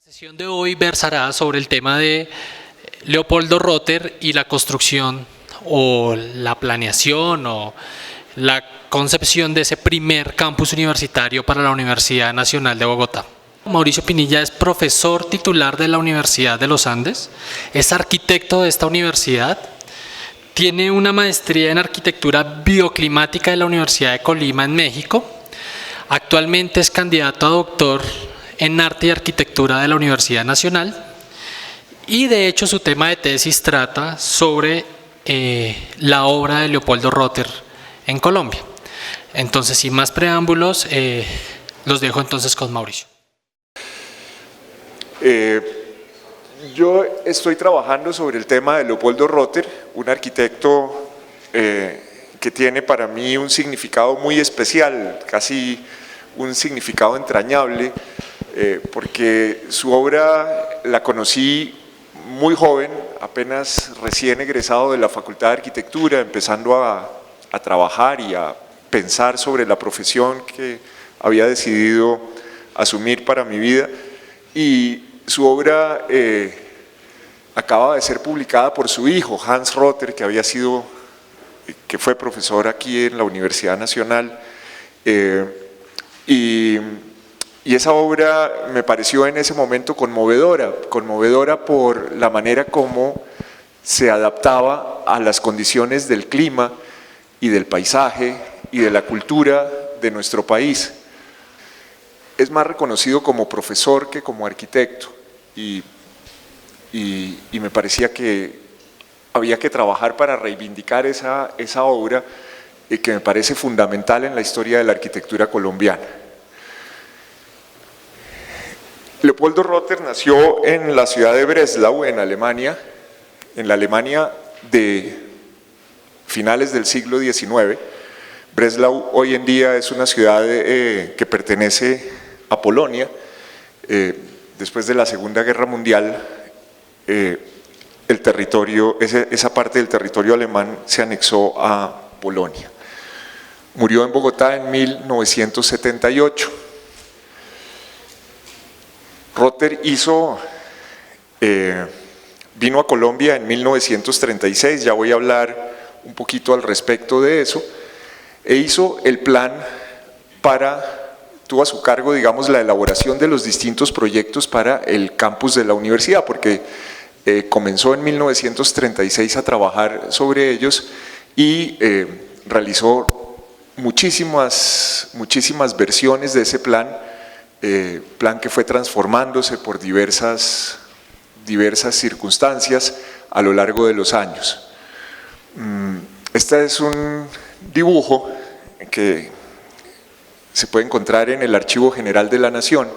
La sesión de hoy versará sobre el tema de Leopoldo Rotter y la construcción o la planeación o la concepción de ese primer campus universitario para la Universidad Nacional de Bogotá. Mauricio Pinilla es profesor titular de la Universidad de los Andes, es arquitecto de esta universidad, tiene una maestría en arquitectura bioclimática de la Universidad de Colima en México, actualmente es candidato a doctor en Arte y Arquitectura de la Universidad Nacional y de hecho su tema de tesis trata sobre la obra de Leopoldo Rotter en Colombia. Entonces, sin más preámbulos, los dejo entonces con Mauricio. Yo estoy trabajando sobre el tema de Leopoldo Rotter, un arquitecto que tiene para mí un significado muy especial, casi un significado entrañable, porque su obra la conocí muy joven, apenas recién egresado de la Facultad de Arquitectura, empezando a trabajar y a pensar sobre la profesión que había decidido asumir para mi vida, y su obra acaba de ser publicada por su hijo, Hans Rotter, que fue profesor aquí en la Universidad Nacional, y esa obra me pareció en ese momento conmovedora por la manera como se adaptaba a las condiciones del clima y del paisaje y de la cultura de nuestro país. Es más reconocido como profesor que como arquitecto y me parecía que había que trabajar para reivindicar esa obra que me parece fundamental en la historia de la arquitectura colombiana. Leopoldo Rotter nació en la ciudad de Breslau, en Alemania, en la Alemania de finales del siglo XIX. Breslau hoy en día es una ciudad que pertenece a Polonia. Después de la Segunda Guerra Mundial, esa parte del territorio alemán se anexó a Polonia. Murió en Bogotá en 1978. Rotter vino a Colombia en 1936, ya voy a hablar un poquito al respecto de eso, e hizo el plan tuvo a su cargo, digamos, la elaboración de los distintos proyectos para el campus de la universidad, porque comenzó en 1936 a trabajar sobre ellos y realizó muchísimas versiones de ese plan que fue transformándose por diversas circunstancias a lo largo de los años. Este es un dibujo que se puede encontrar en el Archivo General de la Nación,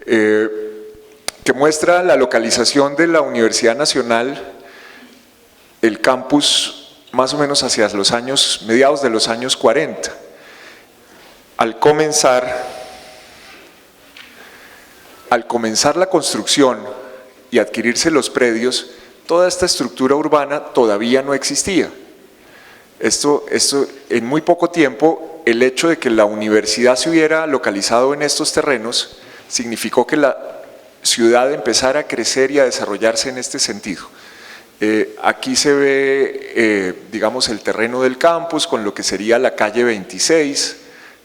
que muestra la localización de la Universidad Nacional, el campus más o menos hacia mediados de los años 40. Al comenzar la construcción y adquirirse los predios, toda esta estructura urbana todavía no existía. Esto en muy poco tiempo, el hecho de que la universidad se hubiera localizado en estos terrenos significó que la ciudad empezara a crecer y a desarrollarse en este sentido. Aquí se ve, digamos, el terreno del campus con lo que sería la calle 26,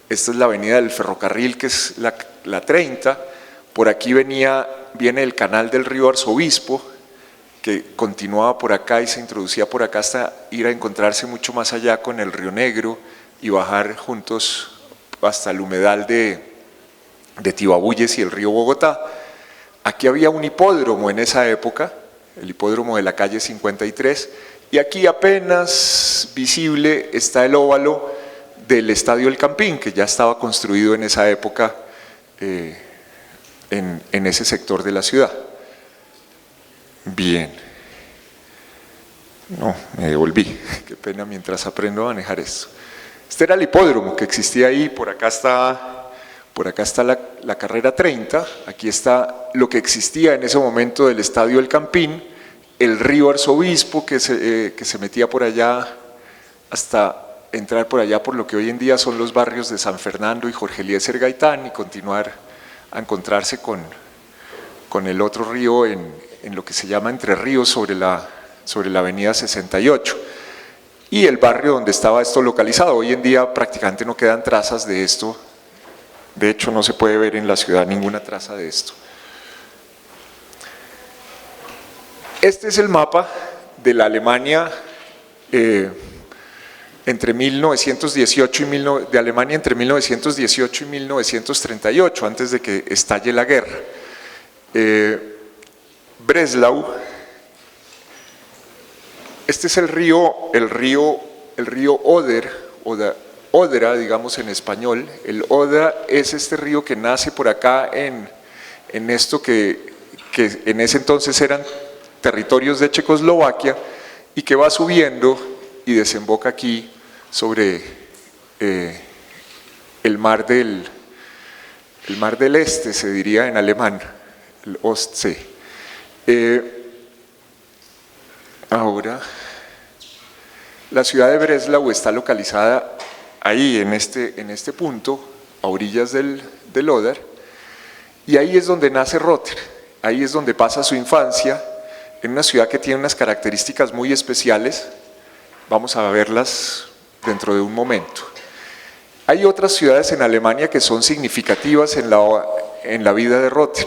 esta es la avenida del ferrocarril, que es la 30, por aquí viene el canal del río Arzobispo, que continuaba por acá y se introducía por acá hasta ir a encontrarse mucho más allá con el Río Negro y bajar juntos hasta el humedal de Tibabuyes y el río Bogotá. Aquí había un hipódromo en esa época, el hipódromo de la calle 53, y aquí apenas visible está el óvalo del Estadio El Campín, que ya estaba construido en esa época en ese sector de la ciudad. Bien. No, me devolví, qué pena mientras aprendo a manejar esto. Este era el hipódromo que existía ahí, por acá está la carrera 30, aquí está lo que existía en ese momento del Estadio El Campín, el río Arzobispo que se metía por allá hasta entrar por allá por lo que hoy en día son los barrios de San Fernando y Jorge Eliezer Gaitán y continuar a encontrarse con con el otro río en lo que se llama Entre Ríos sobre la avenida 68. Y el barrio donde estaba esto localizado. Hoy en día prácticamente no quedan trazas de esto. De hecho, no se puede ver en la ciudad ninguna traza de esto. Este es el mapa de la Alemania entre 1918 de Alemania entre 1918 y 1938, antes de que estalle la guerra. Breslau, este es el río Oder, Odra, digamos en español. El Odra es este río que nace por acá en esto que en ese entonces eran territorios de Checoslovaquia y que va subiendo y desemboca aquí sobre el mar del Este, se diría en alemán, el Ostsee. Ahora, la ciudad de Breslau está localizada ahí en este punto, a orillas del Oder, y ahí es donde nace Rother, ahí es donde pasa su infancia, en una ciudad que tiene unas características muy especiales. Vamos a verlas dentro de un momento. Hay otras ciudades en Alemania que son significativas en la vida de Rother.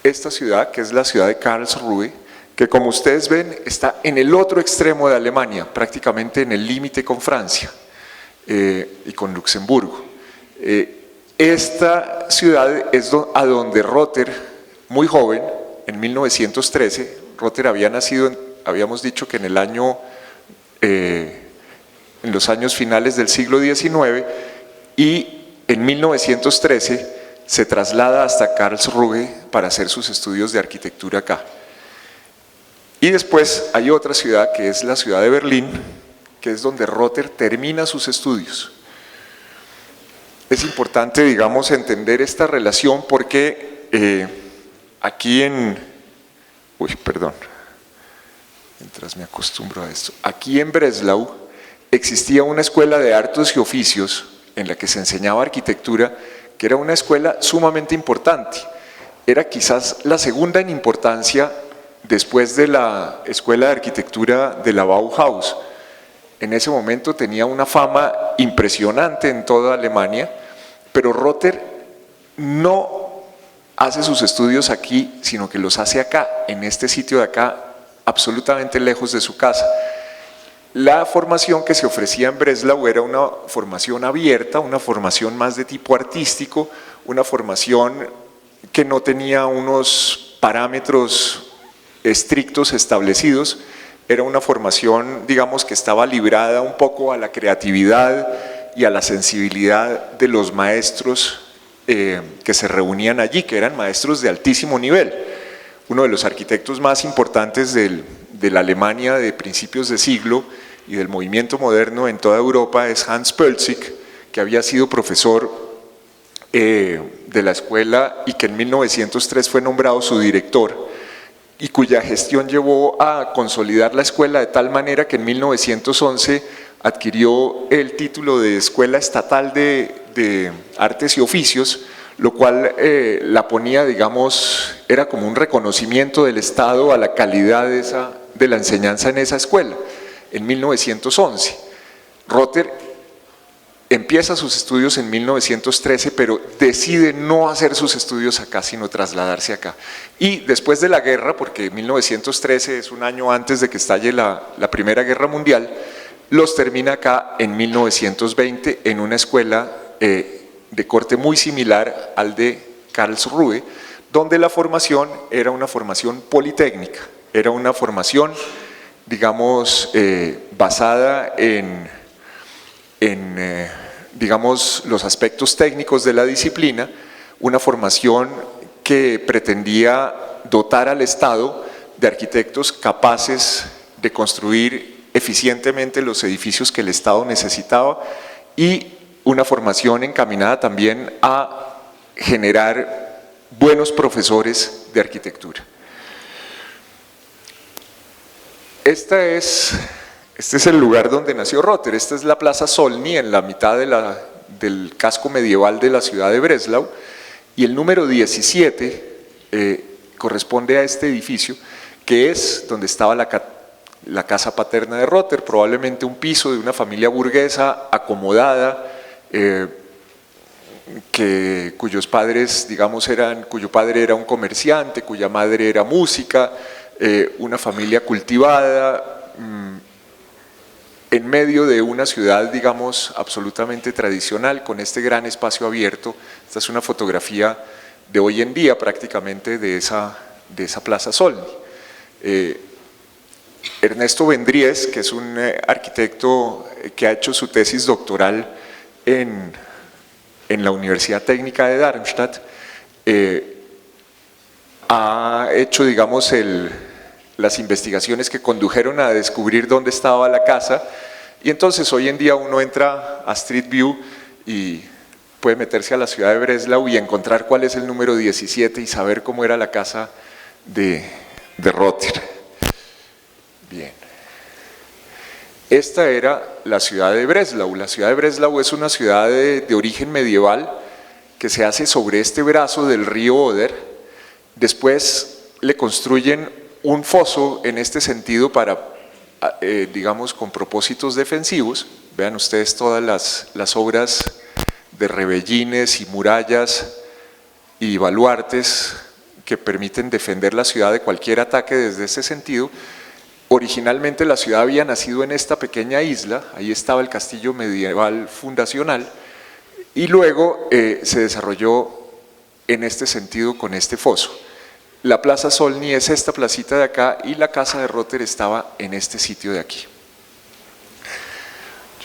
Esta ciudad, que es la ciudad de Karlsruhe, que como ustedes ven está en el otro extremo de Alemania, prácticamente en el límite con Francia y con Luxemburgo. Esta ciudad es a donde Rother, muy joven, en 1913, Rother había nacido, habíamos dicho que en los años finales del siglo XIX, y en 1913 se traslada hasta Karlsruhe para hacer sus estudios de arquitectura acá. Y después hay otra ciudad que es la ciudad de Berlín, que es donde Rother termina sus estudios. Es importante, digamos, entender esta relación porque aquí mientras me acostumbro a esto, aquí en Breslau existía una escuela de artes y oficios en la que se enseñaba arquitectura, que era una escuela sumamente importante. Era quizás la segunda en importancia después de la escuela de arquitectura de la Bauhaus. En ese momento tenía una fama impresionante en toda Alemania, pero Rother no hace sus estudios aquí, sino que los hace acá, en este sitio de acá, absolutamente lejos de su casa. La formación que se ofrecía en Breslau era una formación abierta, una formación más de tipo artístico, una formación que no tenía unos parámetros estrictos establecidos, era una formación, digamos, que estaba librada un poco a la creatividad y a la sensibilidad de los maestros que se reunían allí, que eran maestros de altísimo nivel. Uno de los arquitectos más importantes de la Alemania de principios de siglo y del movimiento moderno en toda Europa es Hans Pölzig, que había sido profesor de la escuela y que en 1903 fue nombrado su director, y cuya gestión llevó a consolidar la escuela de tal manera que en 1911 adquirió el título de Escuela Estatal de Artes y Oficios, lo cual la ponía, digamos, era como un reconocimiento del Estado a la calidad de la enseñanza en esa escuela, en 1911. Rother empieza sus estudios en 1913, pero decide no hacer sus estudios acá, sino trasladarse acá. Y después de la guerra, porque 1913 es un año antes de que estalle la Primera Guerra Mundial, los termina acá en 1920 en una escuela de corte muy similar al de Karlsruhe, donde la formación era una formación politécnica, era una formación, digamos, basada en digamos, los aspectos técnicos de la disciplina, una formación que pretendía dotar al Estado de arquitectos capaces de construir eficientemente los edificios que el Estado necesitaba, y una formación encaminada también a generar buenos profesores de arquitectura. Este es el lugar donde nació Rother. Esta es la Plaza Solny, en la mitad del casco medieval de la ciudad de Breslau, Y el número 17 corresponde a este edificio, que es donde estaba la casa paterna de Rother, probablemente un piso de una familia burguesa acomodada, cuyos padres, digamos, cuyo padre era un comerciante, cuya madre era música, una familia cultivada, en medio de una ciudad, digamos, absolutamente tradicional, con este gran espacio abierto. Esta es una fotografía de hoy en día prácticamente de esa Plaza Solni. Ernesto Vendries, que es un arquitecto que ha hecho su tesis doctoral en la Universidad Técnica de Darmstadt, ha hecho, digamos, las investigaciones que condujeron a descubrir dónde estaba la casa, y entonces hoy en día uno entra a Street View y puede meterse a la ciudad de Breslau y encontrar cuál es el número 17 y saber cómo era la casa de Rother. Bien. Esta era la ciudad de Breslau. La ciudad de Breslau es una ciudad de origen medieval que se hace sobre este brazo del río Oder. Después le construyen un foso en este sentido para, digamos, con propósitos defensivos. Vean ustedes todas las obras de rebellines y murallas y baluartes que permiten defender la ciudad de cualquier ataque desde ese sentido. Originalmente la ciudad había nacido en esta pequeña isla, ahí estaba el castillo medieval fundacional, y luego se desarrolló en este sentido con este foso. La Plaza Solni es esta placita de acá y la casa de Rother estaba en este sitio de aquí.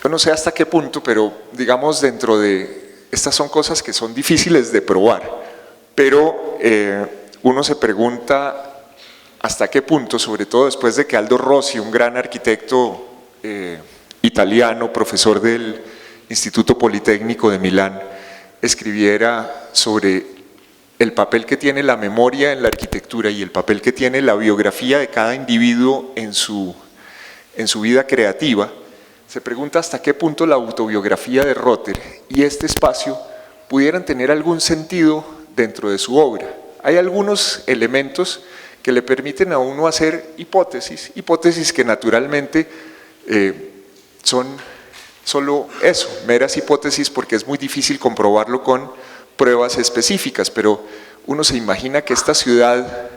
Yo no sé hasta qué punto, pero digamos dentro de… Estas son cosas que son difíciles de probar, pero uno se pregunta hasta qué punto, sobre todo después de que Aldo Rossi, un gran arquitecto italiano, profesor del Instituto Politécnico de Milán, escribiera sobre el papel que tiene la memoria en la arquitectura y el papel que tiene la biografía de cada individuo en su vida creativa. Se pregunta hasta qué punto la autobiografía de Rother y este espacio pudieran tener algún sentido dentro de su obra. Hay algunos elementos que le permiten a uno hacer hipótesis que naturalmente son solo eso, meras hipótesis, porque es muy difícil comprobarlo con pruebas específicas, pero uno se imagina que esta ciudad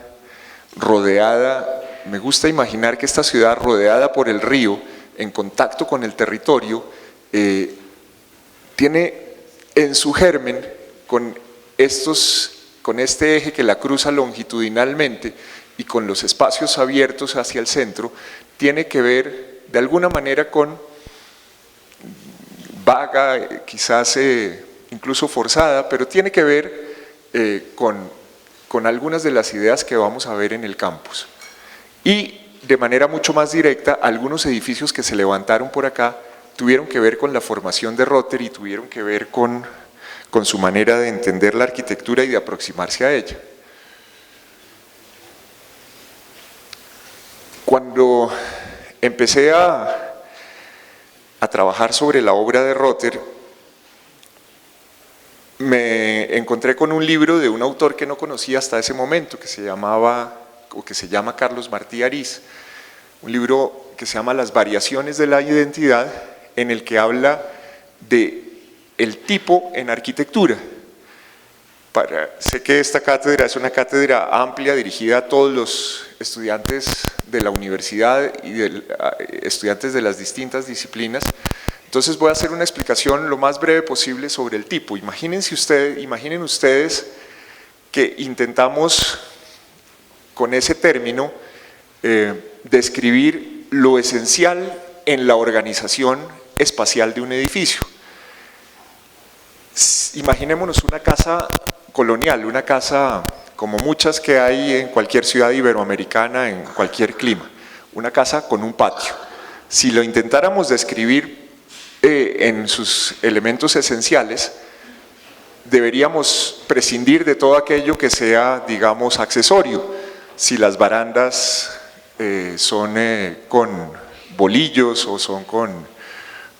rodeada, me gusta imaginar que esta ciudad rodeada por el río, en contacto con el territorio, tiene en su germen con este eje que la cruza longitudinalmente y con los espacios abiertos hacia el centro, tiene que ver de alguna manera con vaga, quizás incluso forzada, pero tiene que ver con algunas de las ideas que vamos a ver en el campus. Y de manera mucho más directa, algunos edificios que se levantaron por acá tuvieron que ver con la formación de Rother y tuvieron que ver con su manera de entender la arquitectura y de aproximarse a ella. Cuando empecé a trabajar sobre la obra de Rother, me encontré con un libro de un autor que no conocía hasta ese momento, que se llama Carlos Martí Ariz, un libro que se llama Las variaciones de la identidad, en el que habla de el tipo en arquitectura. Sé que esta cátedra es una cátedra amplia dirigida a todos los estudiantes de la universidad y estudiantes de las distintas disciplinas, entonces voy a hacer una explicación lo más breve posible sobre el tipo. Imaginen ustedes que intentamos con ese término describir lo esencial en la organización espacial de un edificio. Imaginémonos una casa colonial, una casa como muchas que hay en cualquier ciudad iberoamericana, en cualquier clima, una casa con un patio. Si lo intentáramos describir en sus elementos esenciales, deberíamos prescindir de todo aquello que sea, digamos, accesorio. Si las barandas son con bolillos o son con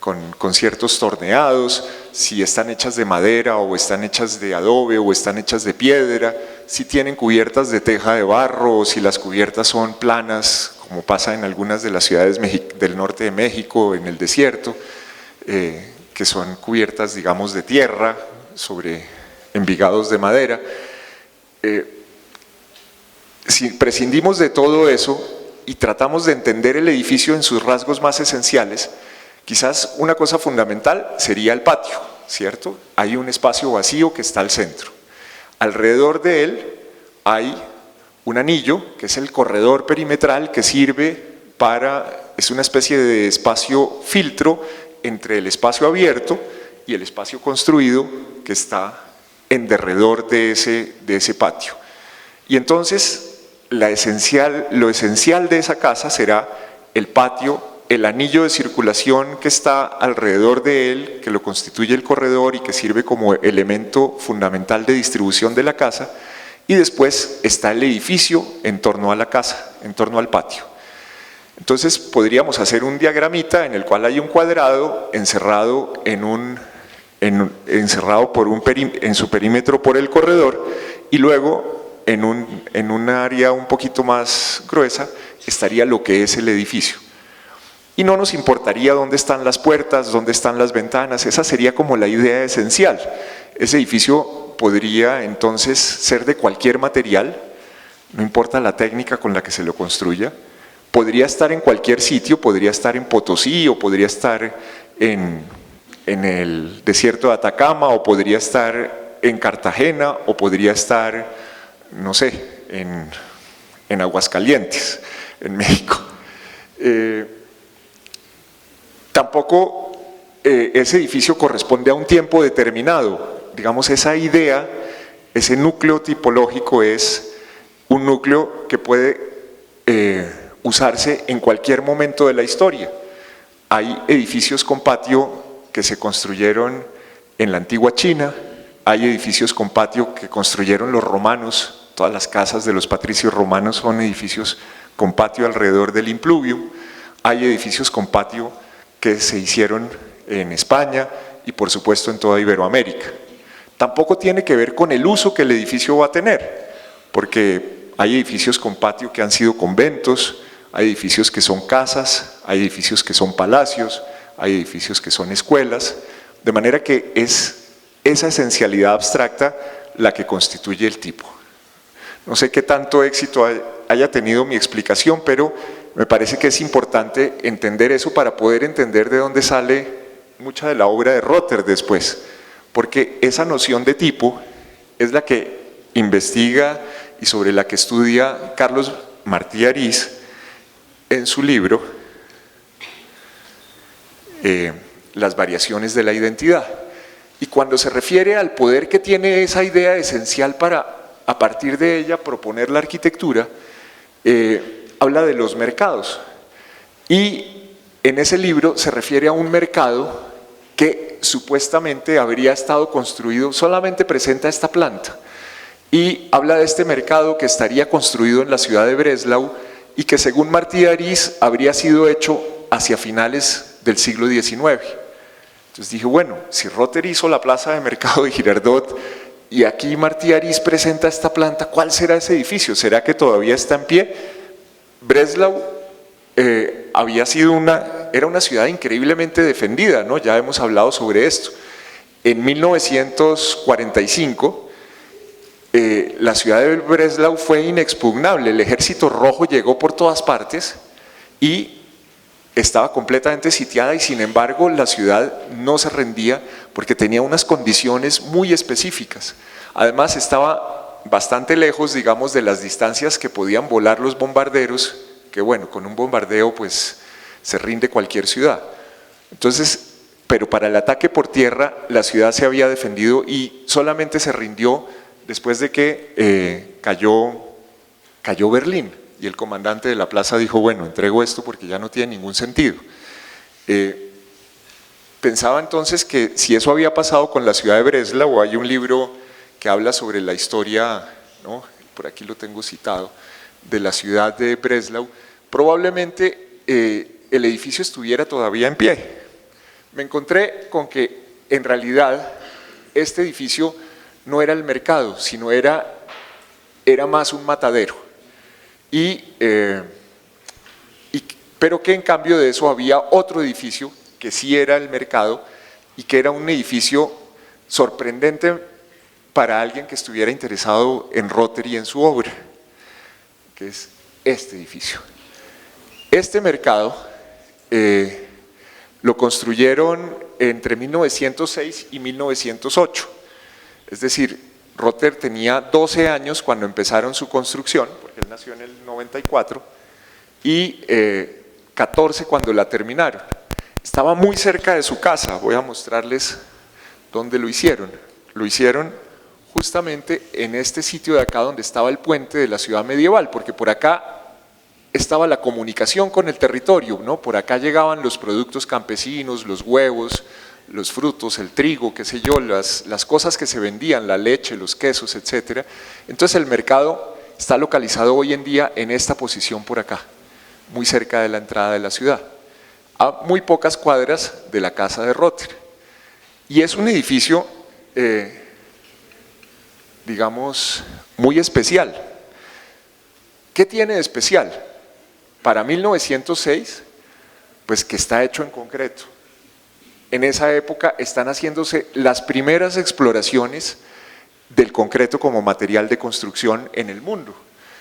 con ciertos torneados, si están hechas de madera o están hechas de adobe o están hechas de piedra, si tienen cubiertas de teja de barro o si las cubiertas son planas, como pasa en algunas de las ciudades del norte de México, en el desierto, que son cubiertas, digamos, de tierra sobre envigados de madera. Si prescindimos de todo eso y tratamos de entender el edificio en sus rasgos más esenciales, quizás una cosa fundamental sería el patio, ¿cierto? Hay un espacio vacío que está al centro. Alrededor de él hay un anillo, que es el corredor perimetral, que sirve es una especie de espacio filtro entre el espacio abierto y el espacio construido que está en derredor de ese patio. Y entonces lo esencial de esa casa será el patio, el anillo de circulación que está alrededor de él, que lo constituye el corredor y que sirve como elemento fundamental de distribución de la casa, y después está el edificio en torno a la casa, en torno al patio. Entonces podríamos hacer un diagramita en el cual hay un cuadrado encerrado en su perímetro por el corredor, y luego en un área un poquito más gruesa estaría lo que es el edificio. Y no nos importaría dónde están las puertas, dónde están las ventanas, esa sería como la idea esencial. Ese edificio podría entonces ser de cualquier material, no importa la técnica con la que se lo construya, podría estar en cualquier sitio, podría estar en Potosí o podría estar en el desierto de Atacama o podría estar en Cartagena o podría estar, no sé, en Aguascalientes, en México. Tampoco ese edificio corresponde a un tiempo determinado. Digamos, esa idea, ese núcleo tipológico es un núcleo que puede usarse en cualquier momento de la historia. Hay edificios con patio que se construyeron en la antigua China, hay edificios con patio que construyeron los romanos, todas las casas de los patricios romanos son edificios con patio alrededor del impluvium, hay edificios con patio que se hicieron en España y por supuesto en toda Iberoamérica. Tampoco tiene que ver con el uso que el edificio va a tener, porque hay edificios con patio que han sido conventos, hay edificios que son casas, hay edificios que son palacios, hay edificios que son escuelas, de manera que es esa esencialidad abstracta la que constituye el tipo. No sé qué tanto éxito haya tenido mi explicación, pero me parece que es importante entender eso para poder entender de dónde sale mucha de la obra de Rother después, porque esa noción de tipo es la que investiga y sobre la que estudia Carlos Martí Arís en su libro Las variaciones de la identidad. Y cuando se refiere al poder que tiene esa idea esencial para, a partir de ella, proponer la arquitectura, habla de los mercados. Y en ese libro se refiere a un mercado que supuestamente habría estado construido, solamente presenta esta planta, y habla de este mercado que estaría construido en la ciudad de Breslau y que según Martí Arís habría sido hecho hacia finales del siglo XIX. Entonces dije, bueno, si Rother hizo la plaza de mercado de Girardot y aquí Martí Arís presenta esta planta, ¿cuál será ese edificio? ¿Será que todavía está en pie? Breslau era una ciudad increíblemente defendida, ¿no? Ya hemos hablado sobre esto. En 1945, la ciudad de Breslau fue inexpugnable, el ejército rojo llegó por todas partes y estaba completamente sitiada y sin embargo la ciudad no se rendía porque tenía unas condiciones muy específicas. Además estaba bastante lejos, digamos, de las distancias que podían volar los bombarderos, que bueno, con un bombardeo pues se rinde cualquier ciudad. Entonces, pero para el ataque por tierra la ciudad se había defendido y solamente se rindió después de que cayó Berlín. Y el comandante de la plaza dijo, bueno, entrego esto porque ya no tiene ningún sentido. Pensaba entonces que si eso había pasado con la ciudad de Breslau, hay un libro que habla sobre la historia, ¿no? Por aquí lo tengo citado, de la ciudad de Breslau, probablemente el edificio estuviera todavía en pie. me encontré con que en realidad este edificio no era el mercado, sino era más un matadero. Pero que en cambio de eso había otro edificio que sí era el mercado y que era un edificio sorprendente para alguien que estuviera interesado en Rother y en su obra, que es este edificio. Este mercado lo construyeron entre 1906 y 1908, es decir, Rother tenía 12 años cuando empezaron su construcción, porque él nació en el 94, y 14 cuando la terminaron. Estaba muy cerca de su casa, voy a mostrarles dónde lo hicieron. Lo hicieron justamente en este sitio de acá donde estaba el puente de la ciudad medieval, porque por acá estaba la comunicación con el territorio, ¿no? Por acá llegaban los productos campesinos, los huevos, los frutos, el trigo, qué sé yo, las cosas que se vendían, la leche, los quesos, etc. Entonces el mercado está localizado hoy en día en esta posición por acá, muy cerca de la entrada de la ciudad, a muy pocas cuadras de la casa de Rother. Y es un edificio, digamos, muy especial. ¿Qué tiene de especial? Para 1906, pues que está hecho en concreto. En esa época están haciéndose las primeras exploraciones del concreto como material de construcción en el mundo.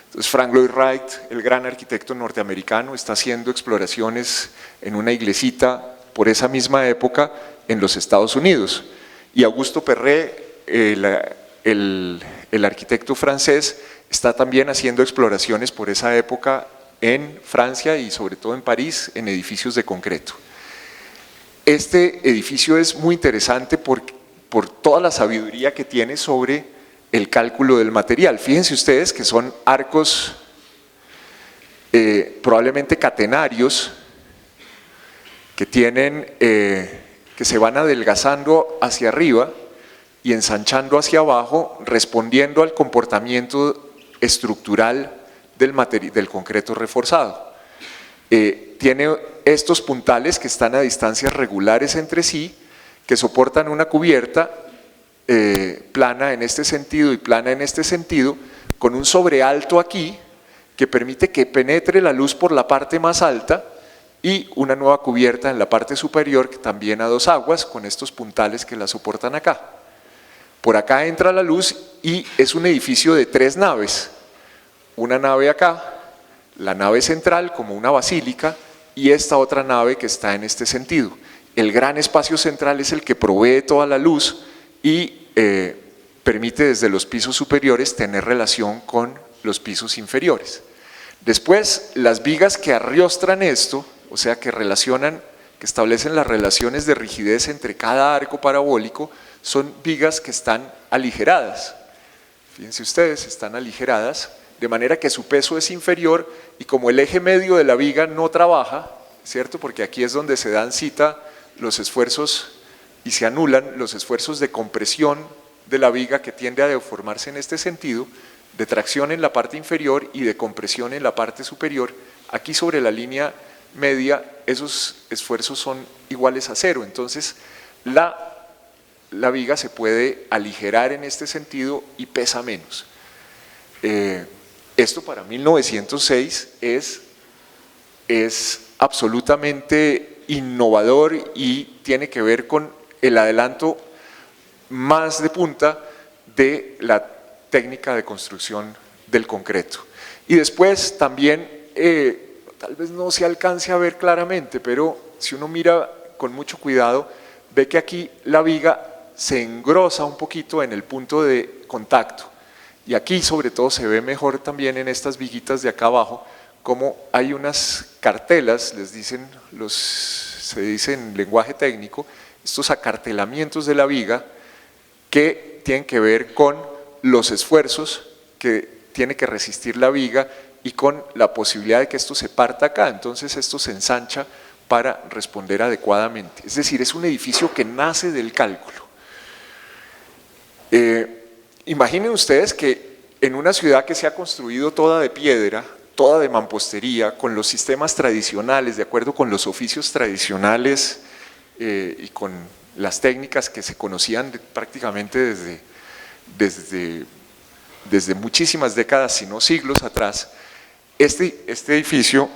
Entonces Frank Lloyd Wright, el gran arquitecto norteamericano, está haciendo exploraciones en una iglesita por esa misma época en los Estados Unidos. Y Augusto Perret, el arquitecto francés, está también haciendo exploraciones por esa época en Francia y sobre todo en París, en edificios de concreto. Este edificio es muy interesante por toda la sabiduría que tiene sobre el cálculo del material. Fíjense ustedes que son arcos probablemente catenarios que que se van adelgazando hacia arriba y ensanchando hacia abajo, respondiendo al comportamiento estructural del concreto reforzado. Tiene estos puntales que están a distancias regulares entre sí, que soportan una cubierta plana en este sentido y plana en este sentido, con un sobrealto aquí que permite que penetre la luz por la parte más alta y una nueva cubierta en la parte superior también a dos aguas con estos puntales que la soportan acá. Por acá entra la luz y es un edificio de 3 naves, una nave acá, la nave central como una basílica y esta otra nave que está en este sentido. El gran espacio central es el que provee toda la luz y permite desde los pisos superiores tener relación con los pisos inferiores. Después, las vigas que arriostran esto, o sea que establecen las relaciones de rigidez entre cada arco parabólico, son vigas que están aligeradas. Fíjense ustedes, están aligeradas, de manera que su peso es inferior y como el eje medio de la viga no trabaja, ¿cierto? Porque aquí es donde se dan cita los esfuerzos y se anulan los esfuerzos de compresión de la viga que tiende a deformarse en este sentido, de tracción en la parte inferior y de compresión en la parte superior. Aquí sobre la línea media esos esfuerzos son iguales a 0, entonces la viga se puede aligerar en este sentido y pesa menos. Esto para 1906 es absolutamente innovador y tiene que ver con el adelanto más de punta de la técnica de construcción del concreto. Y después también, tal vez no se alcance a ver claramente, pero si uno mira con mucho cuidado, ve que aquí la viga se engrosa un poquito en el punto de contacto. Y aquí sobre todo se ve mejor también en estas viguitas de acá abajo, como hay unas cartelas, se dice en lenguaje técnico, estos acartelamientos de la viga que tienen que ver con los esfuerzos que tiene que resistir la viga y con la posibilidad de que esto se parta acá, entonces esto se ensancha para responder adecuadamente. Es decir, es un edificio que nace del cálculo. Imaginen ustedes que en una ciudad que se ha construido toda de piedra, toda de mampostería, con los sistemas tradicionales, de acuerdo con los oficios tradicionales y con las técnicas que se conocían prácticamente desde muchísimas décadas, si no siglos atrás, este edificio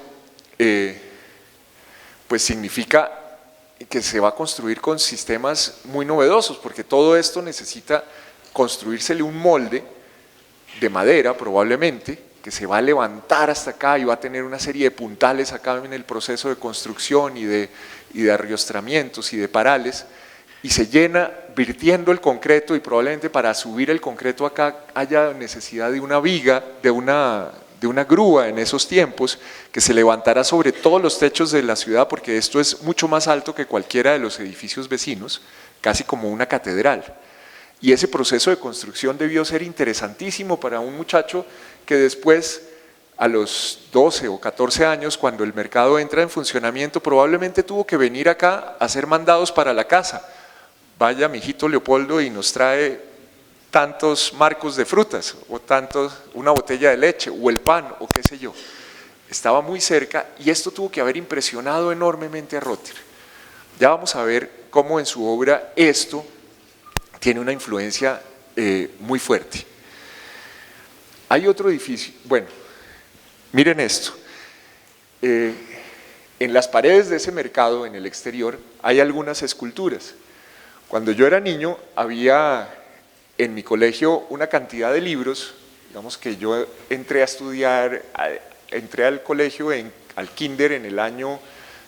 pues significa que se va a construir con sistemas muy novedosos, porque todo esto necesita construírsele un molde de madera probablemente, que se va a levantar hasta acá y va a tener una serie de puntales acá en el proceso de construcción y de arriostramientos y de parales, y se llena virtiendo el concreto, y probablemente para subir el concreto acá haya necesidad de una viga, de una grúa en esos tiempos, que se levantará sobre todos los techos de la ciudad, porque esto es mucho más alto que cualquiera de los edificios vecinos, casi como una catedral. Y ese proceso de construcción debió ser interesantísimo para un muchacho que después, a los 12 o 14 años, cuando el mercado entra en funcionamiento, probablemente tuvo que venir acá a hacer mandados para la casa. Vaya, mijito Leopoldo, y nos trae tantos marcos de frutas, o una botella de leche, o el pan, o qué sé yo. Estaba muy cerca, y esto tuvo que haber impresionado enormemente a Rother. Ya vamos a ver cómo en su obra esto tiene una influencia muy fuerte. Hay otro edificio, bueno, miren esto. En las paredes de ese mercado, en el exterior, hay algunas esculturas. Cuando yo era niño, había en mi colegio una cantidad de libros, digamos que yo entré a estudiar, entré al colegio, al kinder en el año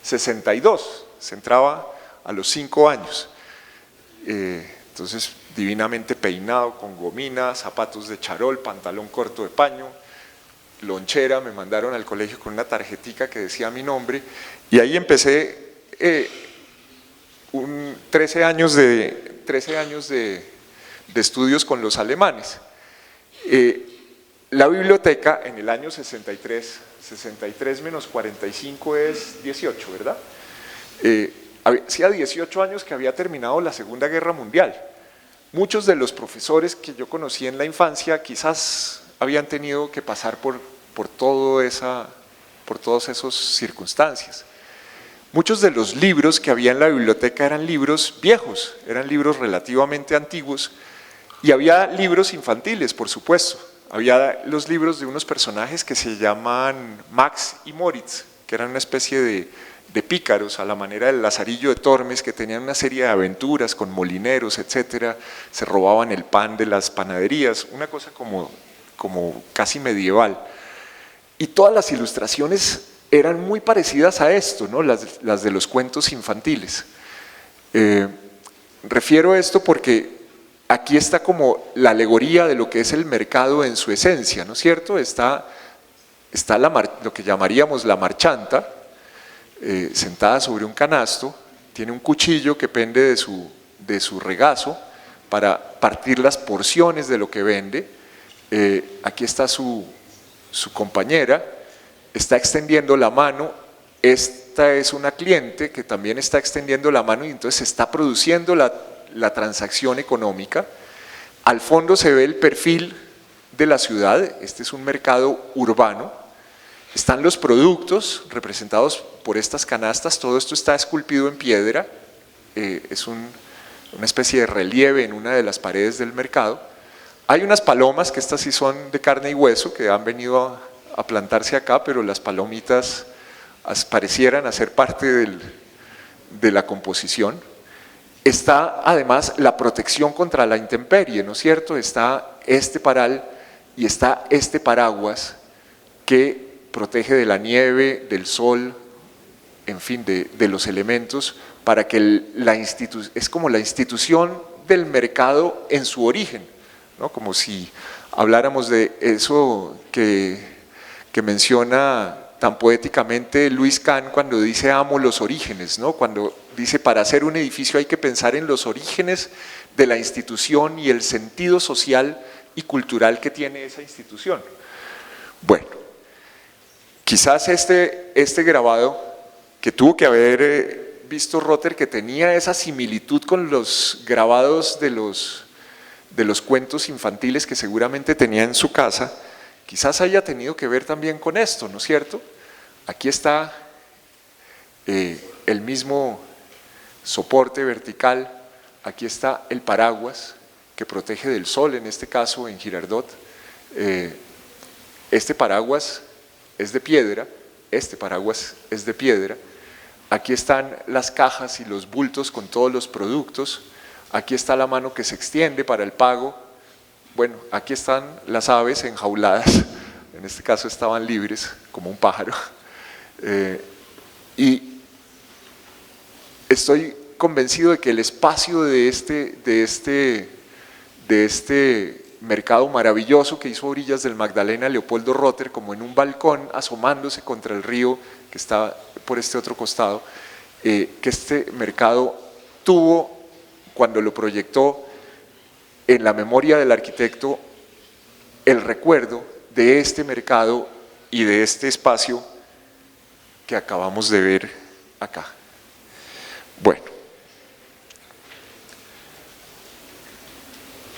62, se entraba a los 5 años. Entonces, divinamente peinado, con gomina, zapatos de charol, pantalón corto de paño, lonchera, me mandaron al colegio con una tarjetica que decía mi nombre, y ahí empecé 13 años de estudios con los alemanes. La biblioteca en el año 63 menos 45 es 18, ¿verdad? Hacía 18 años que había terminado la Segunda Guerra Mundial. Muchos de los profesores que yo conocí en la infancia quizás habían tenido que pasar por todas esas circunstancias. Muchos de los libros que había en la biblioteca eran libros viejos, eran libros relativamente antiguos, y había libros infantiles, por supuesto. Había los libros de unos personajes que se llaman Max y Moritz, que eran una especie de pícaros a la manera del Lazarillo de Tormes, que tenían una serie de aventuras con molineros, etcétera, se robaban el pan de las panaderías, una cosa como casi medieval. Y todas las ilustraciones eran muy parecidas a esto, ¿no? Las de los cuentos infantiles. Refiero a esto porque aquí está como la alegoría de lo que es el mercado en su esencia, ¿no es cierto? Está lo que llamaríamos la marchanta, sentada sobre un canasto, tiene un cuchillo que pende de su regazo para partir las porciones de lo que vende. Aquí está su compañera, está extendiendo la mano. Esta es una cliente que también está extendiendo la mano, y entonces se está produciendo la transacción económica. Al fondo se ve el perfil de la ciudad. Este es un mercado urbano. Están los productos representados por estas canastas. Todo esto está esculpido en piedra, es una especie de relieve en una de las paredes del mercado. Hay unas palomas, que estas sí son de carne y hueso, que han venido a plantarse acá, pero las palomitas parecieran hacer parte de la composición. Está además la protección contra la intemperie, ¿no es cierto? Está este paral y está este paraguas que protege de la nieve, del sol, en fin, de los elementos, para que es como la institución del mercado en su origen, ¿no? Como si habláramos de eso que menciona tan poéticamente Luis Kahn cuando dice amo los orígenes, ¿no? Cuando dice para hacer un edificio hay que pensar en los orígenes de la institución y el sentido social y cultural que tiene esa institución. Bueno, quizás este grabado que tuvo que haber visto Rother, que tenía esa similitud con los grabados de los cuentos infantiles que seguramente tenía en su casa, quizás haya tenido que ver también con esto, ¿no es cierto? Aquí está el mismo soporte vertical, aquí está el paraguas que protege del sol, en este caso en Girardot. Este paraguas es de piedra, este paraguas es de piedra. Aquí están las cajas y los bultos con todos los productos. Aquí está la mano que se extiende para el pago. Bueno, aquí están las aves enjauladas, en este caso estaban libres, como un pájaro. Y estoy convencido de que el espacio de este mercado maravilloso que hizo a orillas del Magdalena Leopoldo Rotter, como en un balcón asomándose contra el río que está por este otro costado, que este mercado tuvo, cuando lo proyectó, en la memoria del arquitecto, el recuerdo de este mercado y de este espacio que acabamos de ver acá. Bueno,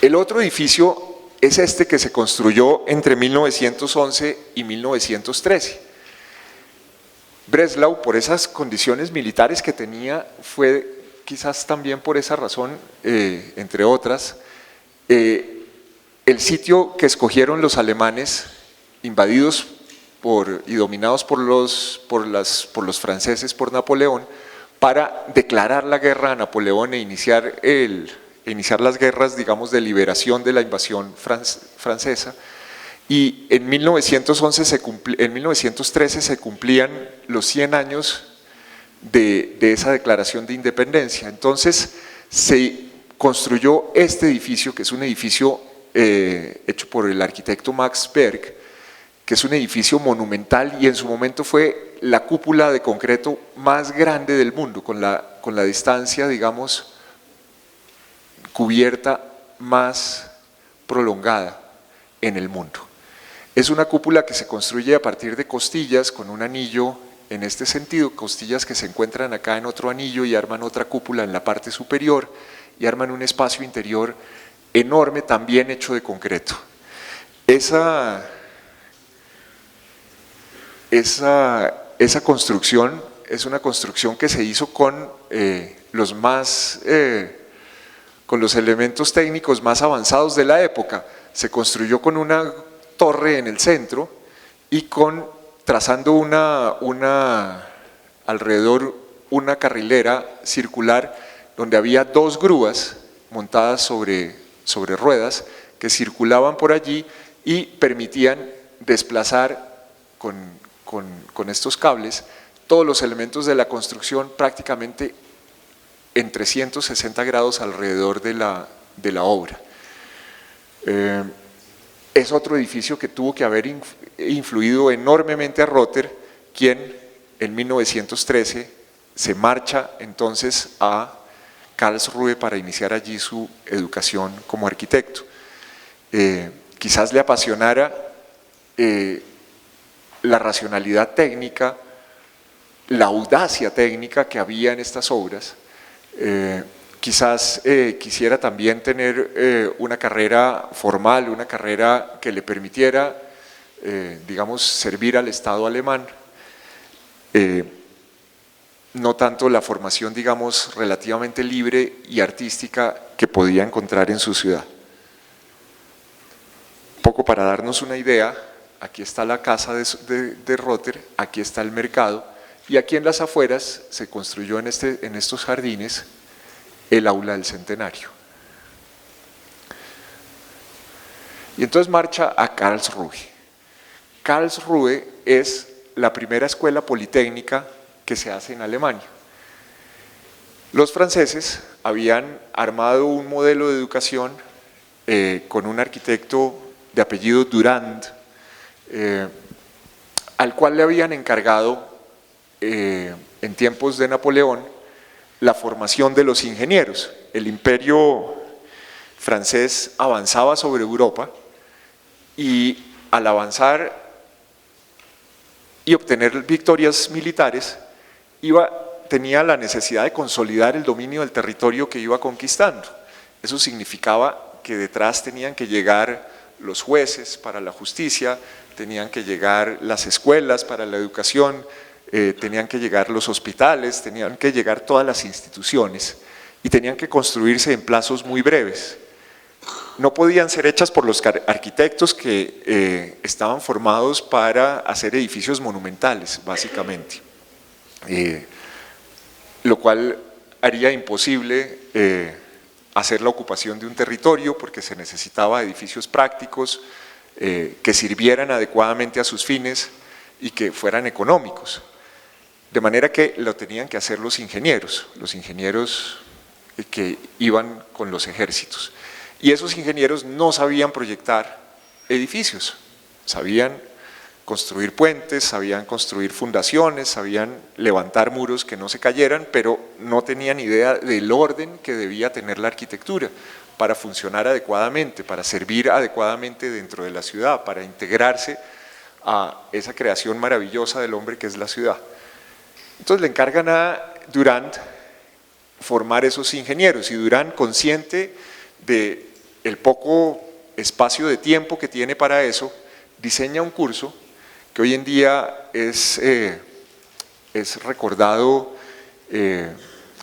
el otro edificio es este que se construyó entre 1911 y 1913. Breslau, por esas condiciones militares que tenía, fue quizás también por esa razón, entre otras, el sitio que escogieron los alemanes, invadidos y dominados por los franceses, por Napoleón, para declarar la guerra a Napoleón e iniciar las guerras, digamos, de liberación de la invasión francesa. Y en 1913 se cumplían los 100 años de esa declaración de independencia. Entonces se construyó este edificio, que es un edificio hecho por el arquitecto Max Berg, que es un edificio monumental y en su momento fue la cúpula de concreto más grande del mundo, con la distancia, digamos, cubierta más prolongada en el mundo. Es una cúpula que se construye a partir de costillas con un anillo en este sentido, costillas que se encuentran acá en otro anillo y arman otra cúpula en la parte superior y arman un espacio interior enorme también hecho de concreto. Esa construcción es una construcción que se hizo con los elementos técnicos más avanzados de la época. Se construyó con una torre en el centro y trazando alrededor una carrilera circular donde había dos grúas montadas sobre ruedas que circulaban por allí y permitían desplazar con estos cables todos los elementos de la construcción prácticamente en 360 grados alrededor de la obra. Es otro edificio que tuvo que haber influido enormemente a Rotter, quien en 1913 se marcha entonces a Karlsruhe para iniciar allí su educación como arquitecto. Quizás le apasionara la racionalidad técnica, la audacia técnica que había en estas obras. Quizás quisiera también tener una carrera formal, una carrera que le permitiera, digamos, servir al Estado alemán, no tanto la formación, digamos, relativamente libre y artística que podía encontrar en su ciudad. Un poco para darnos una idea, aquí está la casa de Rotter, aquí está el mercado, y aquí en las afueras se construyó en estos jardines el aula del Centenario. Y entonces marcha a Karlsruhe. Karlsruhe es la primera escuela politécnica que se hace en Alemania. Los franceses habían armado un modelo de educación con un arquitecto de apellido Durand, al cual le habían encargado en tiempos de Napoleón la formación de los ingenieros. El imperio francés avanzaba sobre Europa y al avanzar y obtener victorias militares tenía la necesidad de consolidar el dominio del territorio que iba conquistando. Eso significaba que detrás tenían que llegar los jueces para la justicia, tenían que llegar las escuelas para la educación, tenían que llegar los hospitales, tenían que llegar todas las instituciones y tenían que construirse en plazos muy breves. No podían ser hechas por los arquitectos que estaban formados para hacer edificios monumentales, básicamente, lo cual haría imposible hacer la ocupación de un territorio porque se necesitaba edificios prácticos que sirvieran adecuadamente a sus fines y que fueran económicos. De manera que lo tenían que hacer los ingenieros que iban con los ejércitos. Y esos ingenieros no sabían proyectar edificios, sabían construir puentes, sabían construir fundaciones, sabían levantar muros que no se cayeran, pero no tenían idea del orden que debía tener la arquitectura para funcionar adecuadamente, para servir adecuadamente dentro de la ciudad, para integrarse a esa creación maravillosa del hombre que es la ciudad. Entonces le encargan a Durand formar esos ingenieros y Durand, consciente del poco espacio de tiempo que tiene para eso, diseña un curso que hoy en día es recordado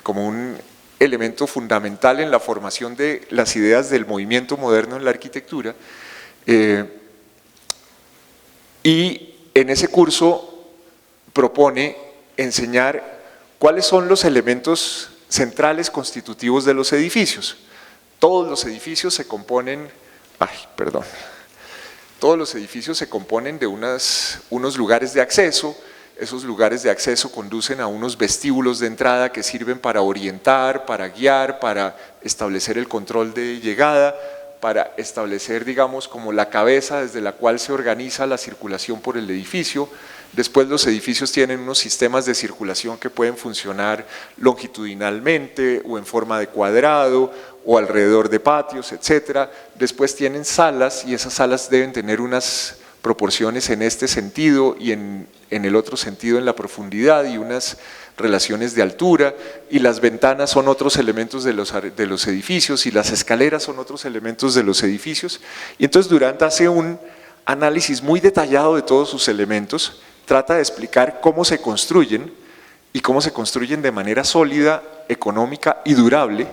como un elemento fundamental en la formación de las ideas del movimiento moderno en la arquitectura, y en ese curso propone enseñar cuáles son los elementos centrales constitutivos de los edificios. Todos los edificios se componen, todos los edificios se componen de unos lugares de acceso. Esos lugares de acceso conducen a unos vestíbulos de entrada que sirven para orientar, para guiar, para establecer el control de llegada, para establecer, digamos, como la cabeza desde la cual se organiza la circulación por el edificio. Después los edificios tienen unos sistemas de circulación que pueden funcionar longitudinalmente o en forma de cuadrado o alrededor de patios, etc. Después tienen salas y esas salas deben tener unas proporciones en este sentido y en el otro sentido en la profundidad y unas relaciones de altura, y las ventanas son otros elementos de los edificios y las escaleras son otros elementos de los edificios. Y entonces Durand hace un análisis muy detallado de todos sus elementos, trata de explicar cómo se construyen y cómo se construyen de manera sólida, económica y durable,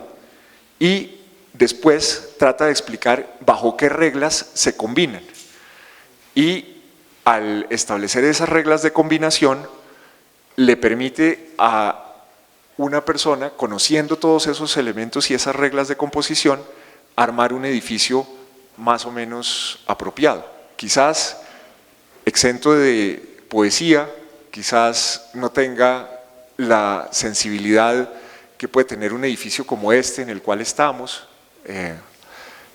y después trata de explicar bajo qué reglas se combinan. Y al establecer esas reglas de combinación, le permite a una persona, conociendo todos esos elementos y esas reglas de composición, armar un edificio más o menos apropiado. Quizás exento de poesía, quizás no tenga la sensibilidad que puede tener un edificio como este en el cual estamos,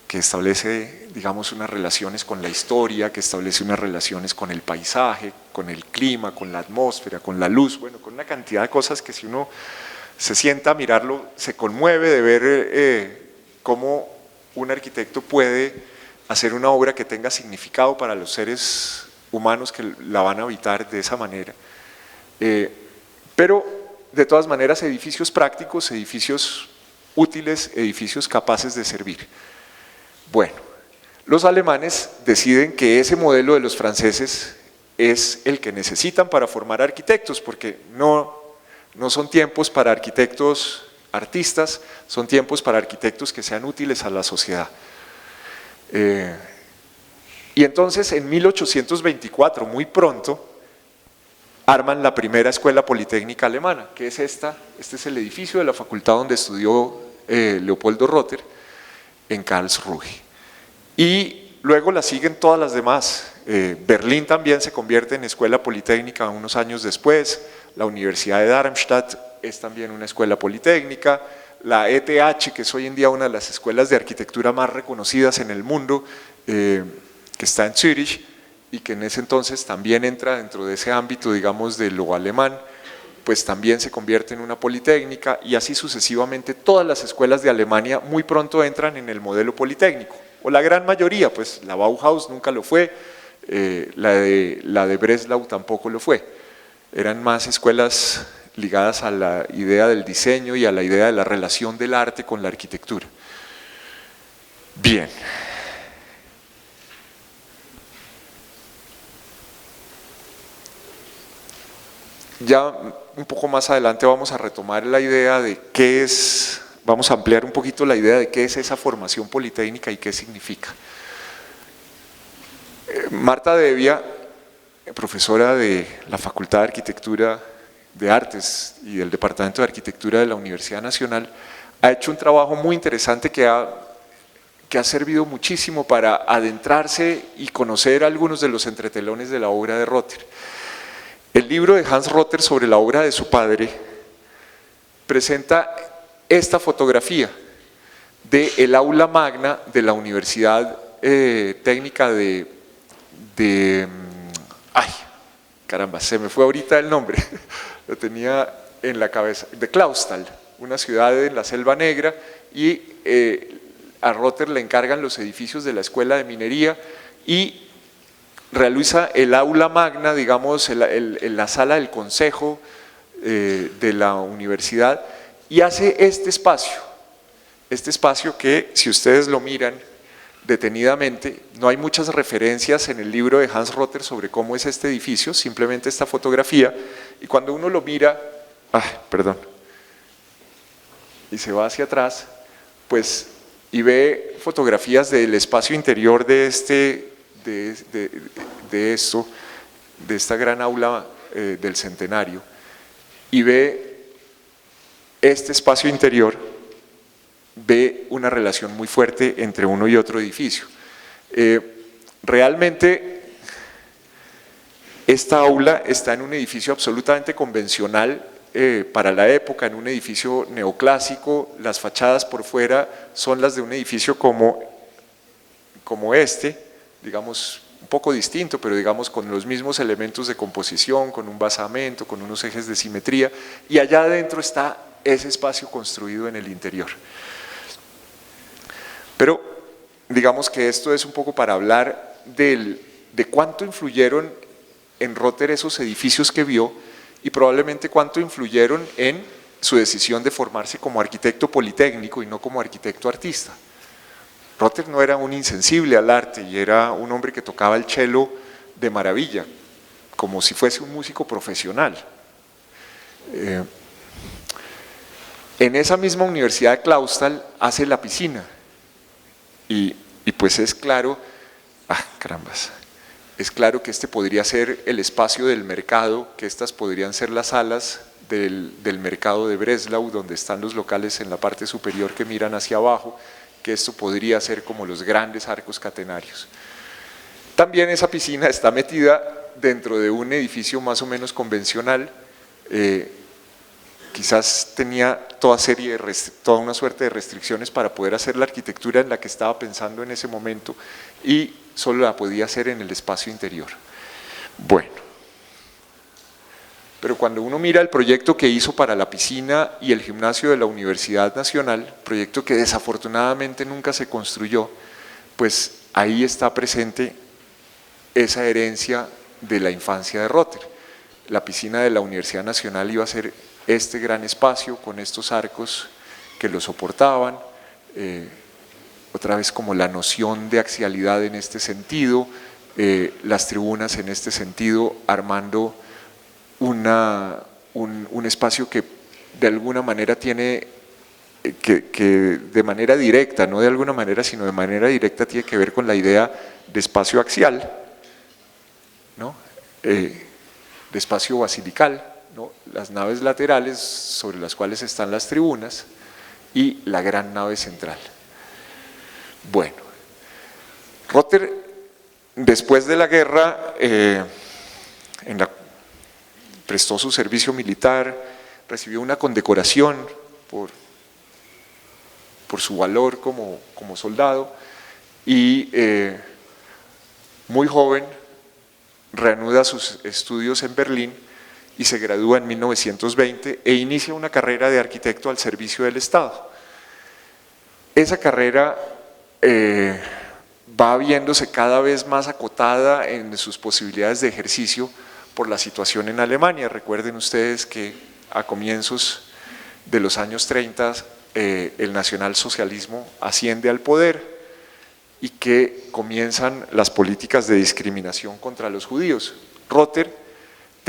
que establece, digamos, unas relaciones con la historia, que establece unas relaciones con el paisaje, con el clima, con la atmósfera, con la luz, bueno, con una cantidad de cosas que si uno se sienta a mirarlo, se conmueve de ver cómo un arquitecto puede hacer una obra que tenga significado para los seres humanos que la van a habitar de esa manera. Pero de todas maneras, edificios prácticos, edificios útiles, edificios capaces de servir. Bueno, los alemanes deciden que ese modelo de los franceses es el que necesitan para formar arquitectos, porque no son tiempos para arquitectos artistas, son tiempos para arquitectos que sean útiles a la sociedad. Y entonces en 1824, muy pronto, arman la primera escuela politécnica alemana, que es esta. Este es el edificio de la facultad donde estudió Leopoldo Rotter, en Karlsruhe. Y luego la siguen todas las demás. Berlín también se convierte en escuela politécnica unos años después, la Universidad de Darmstadt es también una escuela politécnica, la ETH, que es hoy en día una de las escuelas de arquitectura más reconocidas en el mundo, que está en Zúrich y que en ese entonces también entra dentro de ese ámbito, digamos, de lo alemán, pues también se convierte en una politécnica, y así sucesivamente todas las escuelas de Alemania muy pronto entran en el modelo politécnico, o la gran mayoría, pues la Bauhaus nunca lo fue, la de Breslau tampoco lo fue, eran más escuelas ligadas a la idea del diseño y a la idea de la relación del arte con la arquitectura. Bien. Ya un poco más adelante vamos a retomar la idea de qué es, vamos a ampliar un poquito la idea de qué es esa formación politécnica y qué significa. Marta Devia, profesora de la Facultad de Arquitectura de Artes y del Departamento de Arquitectura de la Universidad Nacional, ha hecho un trabajo muy interesante que ha servido muchísimo para adentrarse y conocer algunos de los entretelones de la obra de Rother. El libro de Hans Rother sobre la obra de su padre presenta esta fotografía del aula magna de la Universidad Técnica ay, caramba, se me fue ahorita el nombre, lo tenía en la cabeza, de Clausthal, una ciudad en la Selva Negra, y a Rother le encargan los edificios de la Escuela de Minería y realiza el aula magna, digamos, la sala del consejo de la universidad, y hace este espacio que, si ustedes lo miran detenidamente, no hay muchas referencias en el libro de Hans Rother sobre cómo es este edificio, simplemente esta fotografía, y cuando uno lo mira, y se va hacia atrás, pues, y ve fotografías del espacio interior de esta gran aula del Centenario, y ve este espacio interior, ve una relación muy fuerte entre uno y otro edificio. Realmente esta aula está en un edificio absolutamente convencional para la época, en un edificio neoclásico. Las fachadas por fuera son las de un edificio como este, digamos un poco distinto, pero digamos con los mismos elementos de composición, con un basamento, con unos ejes de simetría, y allá adentro está ese espacio construido en el interior. Pero digamos que esto es un poco para hablar de cuánto influyeron en Rother esos edificios que vio, y probablemente cuánto influyeron en su decisión de formarse como arquitecto politécnico y no como arquitecto artista. Rother no era un insensible al arte y era un hombre que tocaba el cello de maravilla, como si fuese un músico profesional. En esa misma universidad de Clausthal hace la piscina y pues es claro, es claro que este podría ser el espacio del mercado, que estas podrían ser las salas del mercado de Breslau, donde están los locales en la parte superior que miran hacia abajo, que esto podría ser como los grandes arcos catenarios. También esa piscina está metida dentro de un edificio más o menos convencional, quizás tenía toda una suerte de restricciones para poder hacer la arquitectura en la que estaba pensando en ese momento, y solo la podía hacer en el espacio interior. Bueno, pero cuando uno mira el proyecto que hizo para la piscina y el gimnasio de la Universidad Nacional, proyecto que desafortunadamente nunca se construyó, pues ahí está presente esa herencia de la infancia de Rother. La piscina de la Universidad Nacional iba a ser este gran espacio con estos arcos que lo soportaban, otra vez como la noción de axialidad en este sentido, las tribunas en este sentido, armando un espacio que de alguna manera tiene, que de manera directa, no de alguna manera, sino de manera directa tiene que ver con la idea de espacio axial, ¿no? De espacio basilical, ¿no? Las naves laterales sobre las cuales están las tribunas y la gran nave central. Bueno, Rother, después de la guerra, prestó su servicio militar, recibió una condecoración por su valor como soldado, y muy joven reanuda sus estudios en Berlín y se gradúa en 1920 e inicia una carrera de arquitecto al servicio del Estado. Esa carrera va viéndose cada vez más acotada en sus posibilidades de ejercicio por la situación en Alemania. Recuerden ustedes que a comienzos de los años 30 el nacionalsocialismo asciende al poder y que comienzan las políticas de discriminación contra los judíos. Rother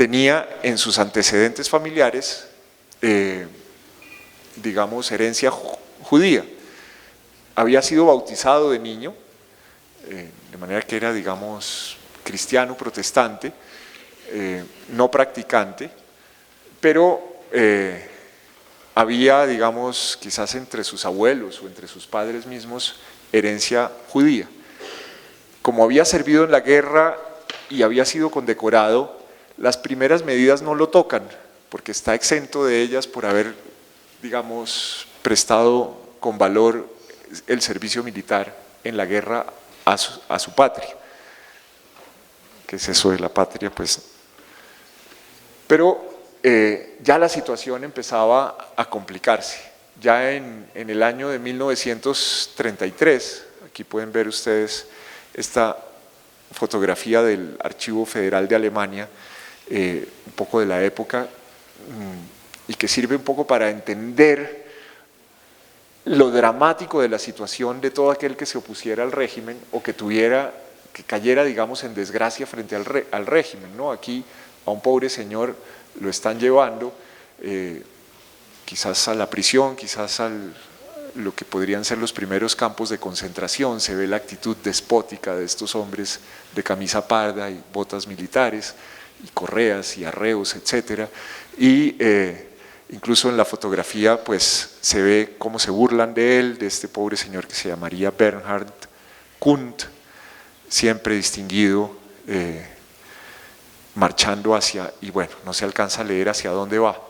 tenía en sus antecedentes familiares, digamos, herencia judía. Había sido bautizado de niño, de manera que era, digamos, cristiano protestante, no practicante, pero había, digamos, quizás entre sus abuelos o entre sus padres mismos, herencia judía. Como había servido en la guerra y había sido condecorado, las primeras medidas no lo tocan, porque está exento de ellas por haber, digamos, prestado con valor el servicio militar en la guerra a su patria. ¿Qué es eso de la patria? Pues, pero ya la situación empezaba a complicarse. Ya en el año de 1933, aquí pueden ver ustedes esta fotografía del Archivo Federal de Alemania, un poco de la época, y que sirve un poco para entender lo dramático de la situación de todo aquel que se opusiera al régimen o que cayera, digamos, en desgracia frente al régimen, ¿no? Aquí a un pobre señor lo están llevando, quizás a la prisión, quizás lo que podrían ser los primeros campos de concentración. Se ve la actitud despótica de estos hombres de camisa parda y botas militares, y correas y arreos, etcétera, y incluso en la fotografía pues se ve cómo se burlan de él, de este pobre señor que se llamaría Bernhard Kunt, siempre distinguido, marchando hacia, y bueno, no se alcanza a leer hacia dónde va.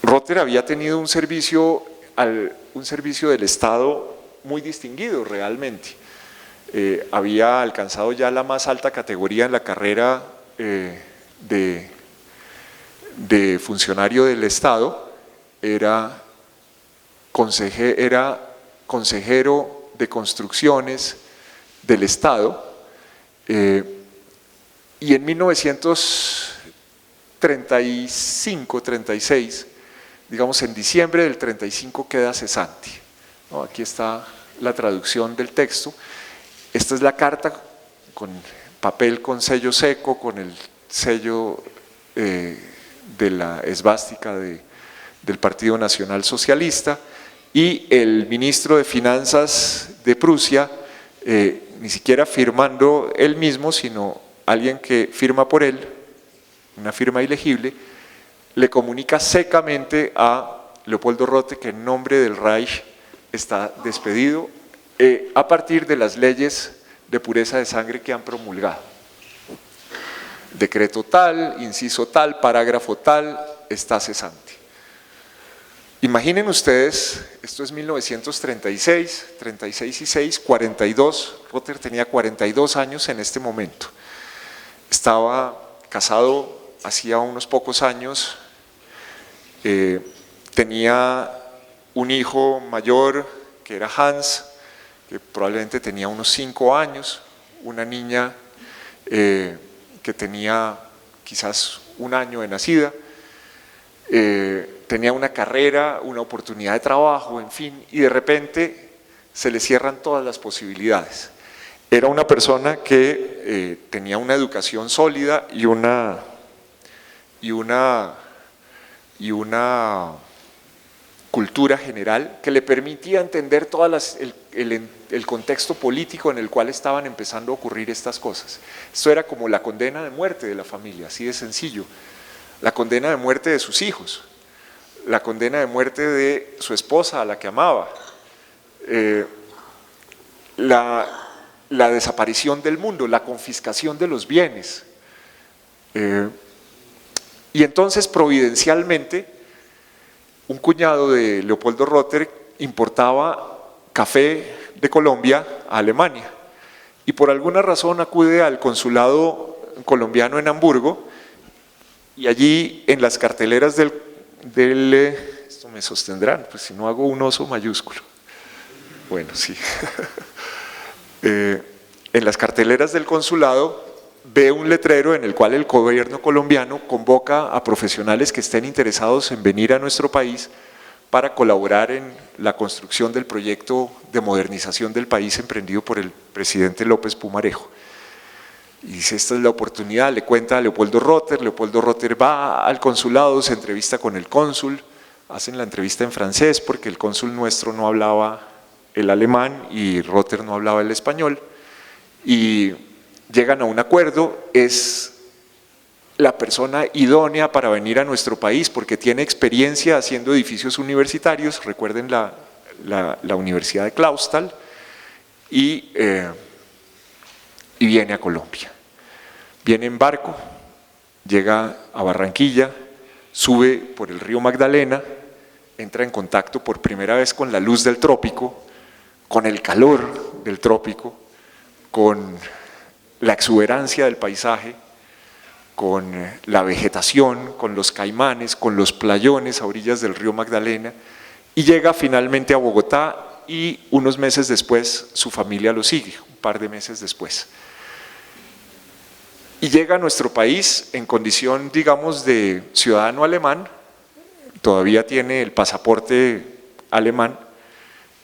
Rother había tenido un servicio del Estado muy distinguido realmente. Había alcanzado ya la más alta categoría en la carrera de funcionario del Estado, era consejero de construcciones del Estado, y en 1935-36, digamos en diciembre del 35 queda cesante, ¿no? Aquí está la traducción del texto. Esta es la carta con papel con sello seco, con el sello de la esvástica del Partido Nacional Socialista, y el ministro de Finanzas de Prusia, ni siquiera firmando él mismo, sino alguien que firma por él, una firma ilegible, le comunica secamente a Leopoldo Rother que en nombre del Reich está despedido a partir de las leyes de pureza de sangre que han promulgado. Decreto tal, inciso tal, parágrafo tal, está cesante. Imaginen ustedes, esto es 1936, 36 y 6, 42, Rother tenía 42 años en este momento. Estaba casado hacía unos pocos años, tenía un hijo mayor que era Hans, que probablemente tenía unos 5 años, una niña que tenía quizás 1 año de nacida, tenía una carrera, una oportunidad de trabajo, en fin, y de repente se le cierran todas las posibilidades. Era una persona que tenía una educación sólida y una cultura general que le permitía entender el contexto político en el cual estaban empezando a ocurrir estas cosas. Esto era como la condena de muerte de la familia, así de sencillo. La condena de muerte de sus hijos, la condena de muerte de su esposa a la que amaba, la desaparición del mundo, la confiscación de los bienes. Y entonces providencialmente un cuñado de Leopoldo Rother importaba café de Colombia a Alemania y por alguna razón acude al consulado colombiano en Hamburgo y allí en las carteleras esto me sostendrán, pues si no hago un oso mayúsculo, bueno sí, en las carteleras del consulado ve un letrero en el cual el gobierno colombiano convoca a profesionales que estén interesados en venir a nuestro país para colaborar en la construcción del proyecto de modernización del país emprendido por el presidente López Pumarejo. y dice, esta es la oportunidad, le cuenta a Leopoldo Rotter va al consulado, se entrevista con el cónsul, hacen la entrevista en francés porque el cónsul nuestro no hablaba el alemán y Rotter no hablaba el español, y llegan a un acuerdo, es la persona idónea para venir a nuestro país porque tiene experiencia haciendo edificios universitarios, recuerden la Universidad de Clausthal, y viene a Colombia. Viene en barco, llega a Barranquilla, sube por el río Magdalena, entra en contacto por primera vez con la luz del trópico, con el calor del trópico, con la exuberancia del paisaje, con la vegetación, con los caimanes, con los playones a orillas del río Magdalena, y llega finalmente a Bogotá y unos meses después su familia lo sigue, un par de meses después. Y llega a nuestro país en condición, digamos, de ciudadano alemán, todavía tiene el pasaporte alemán,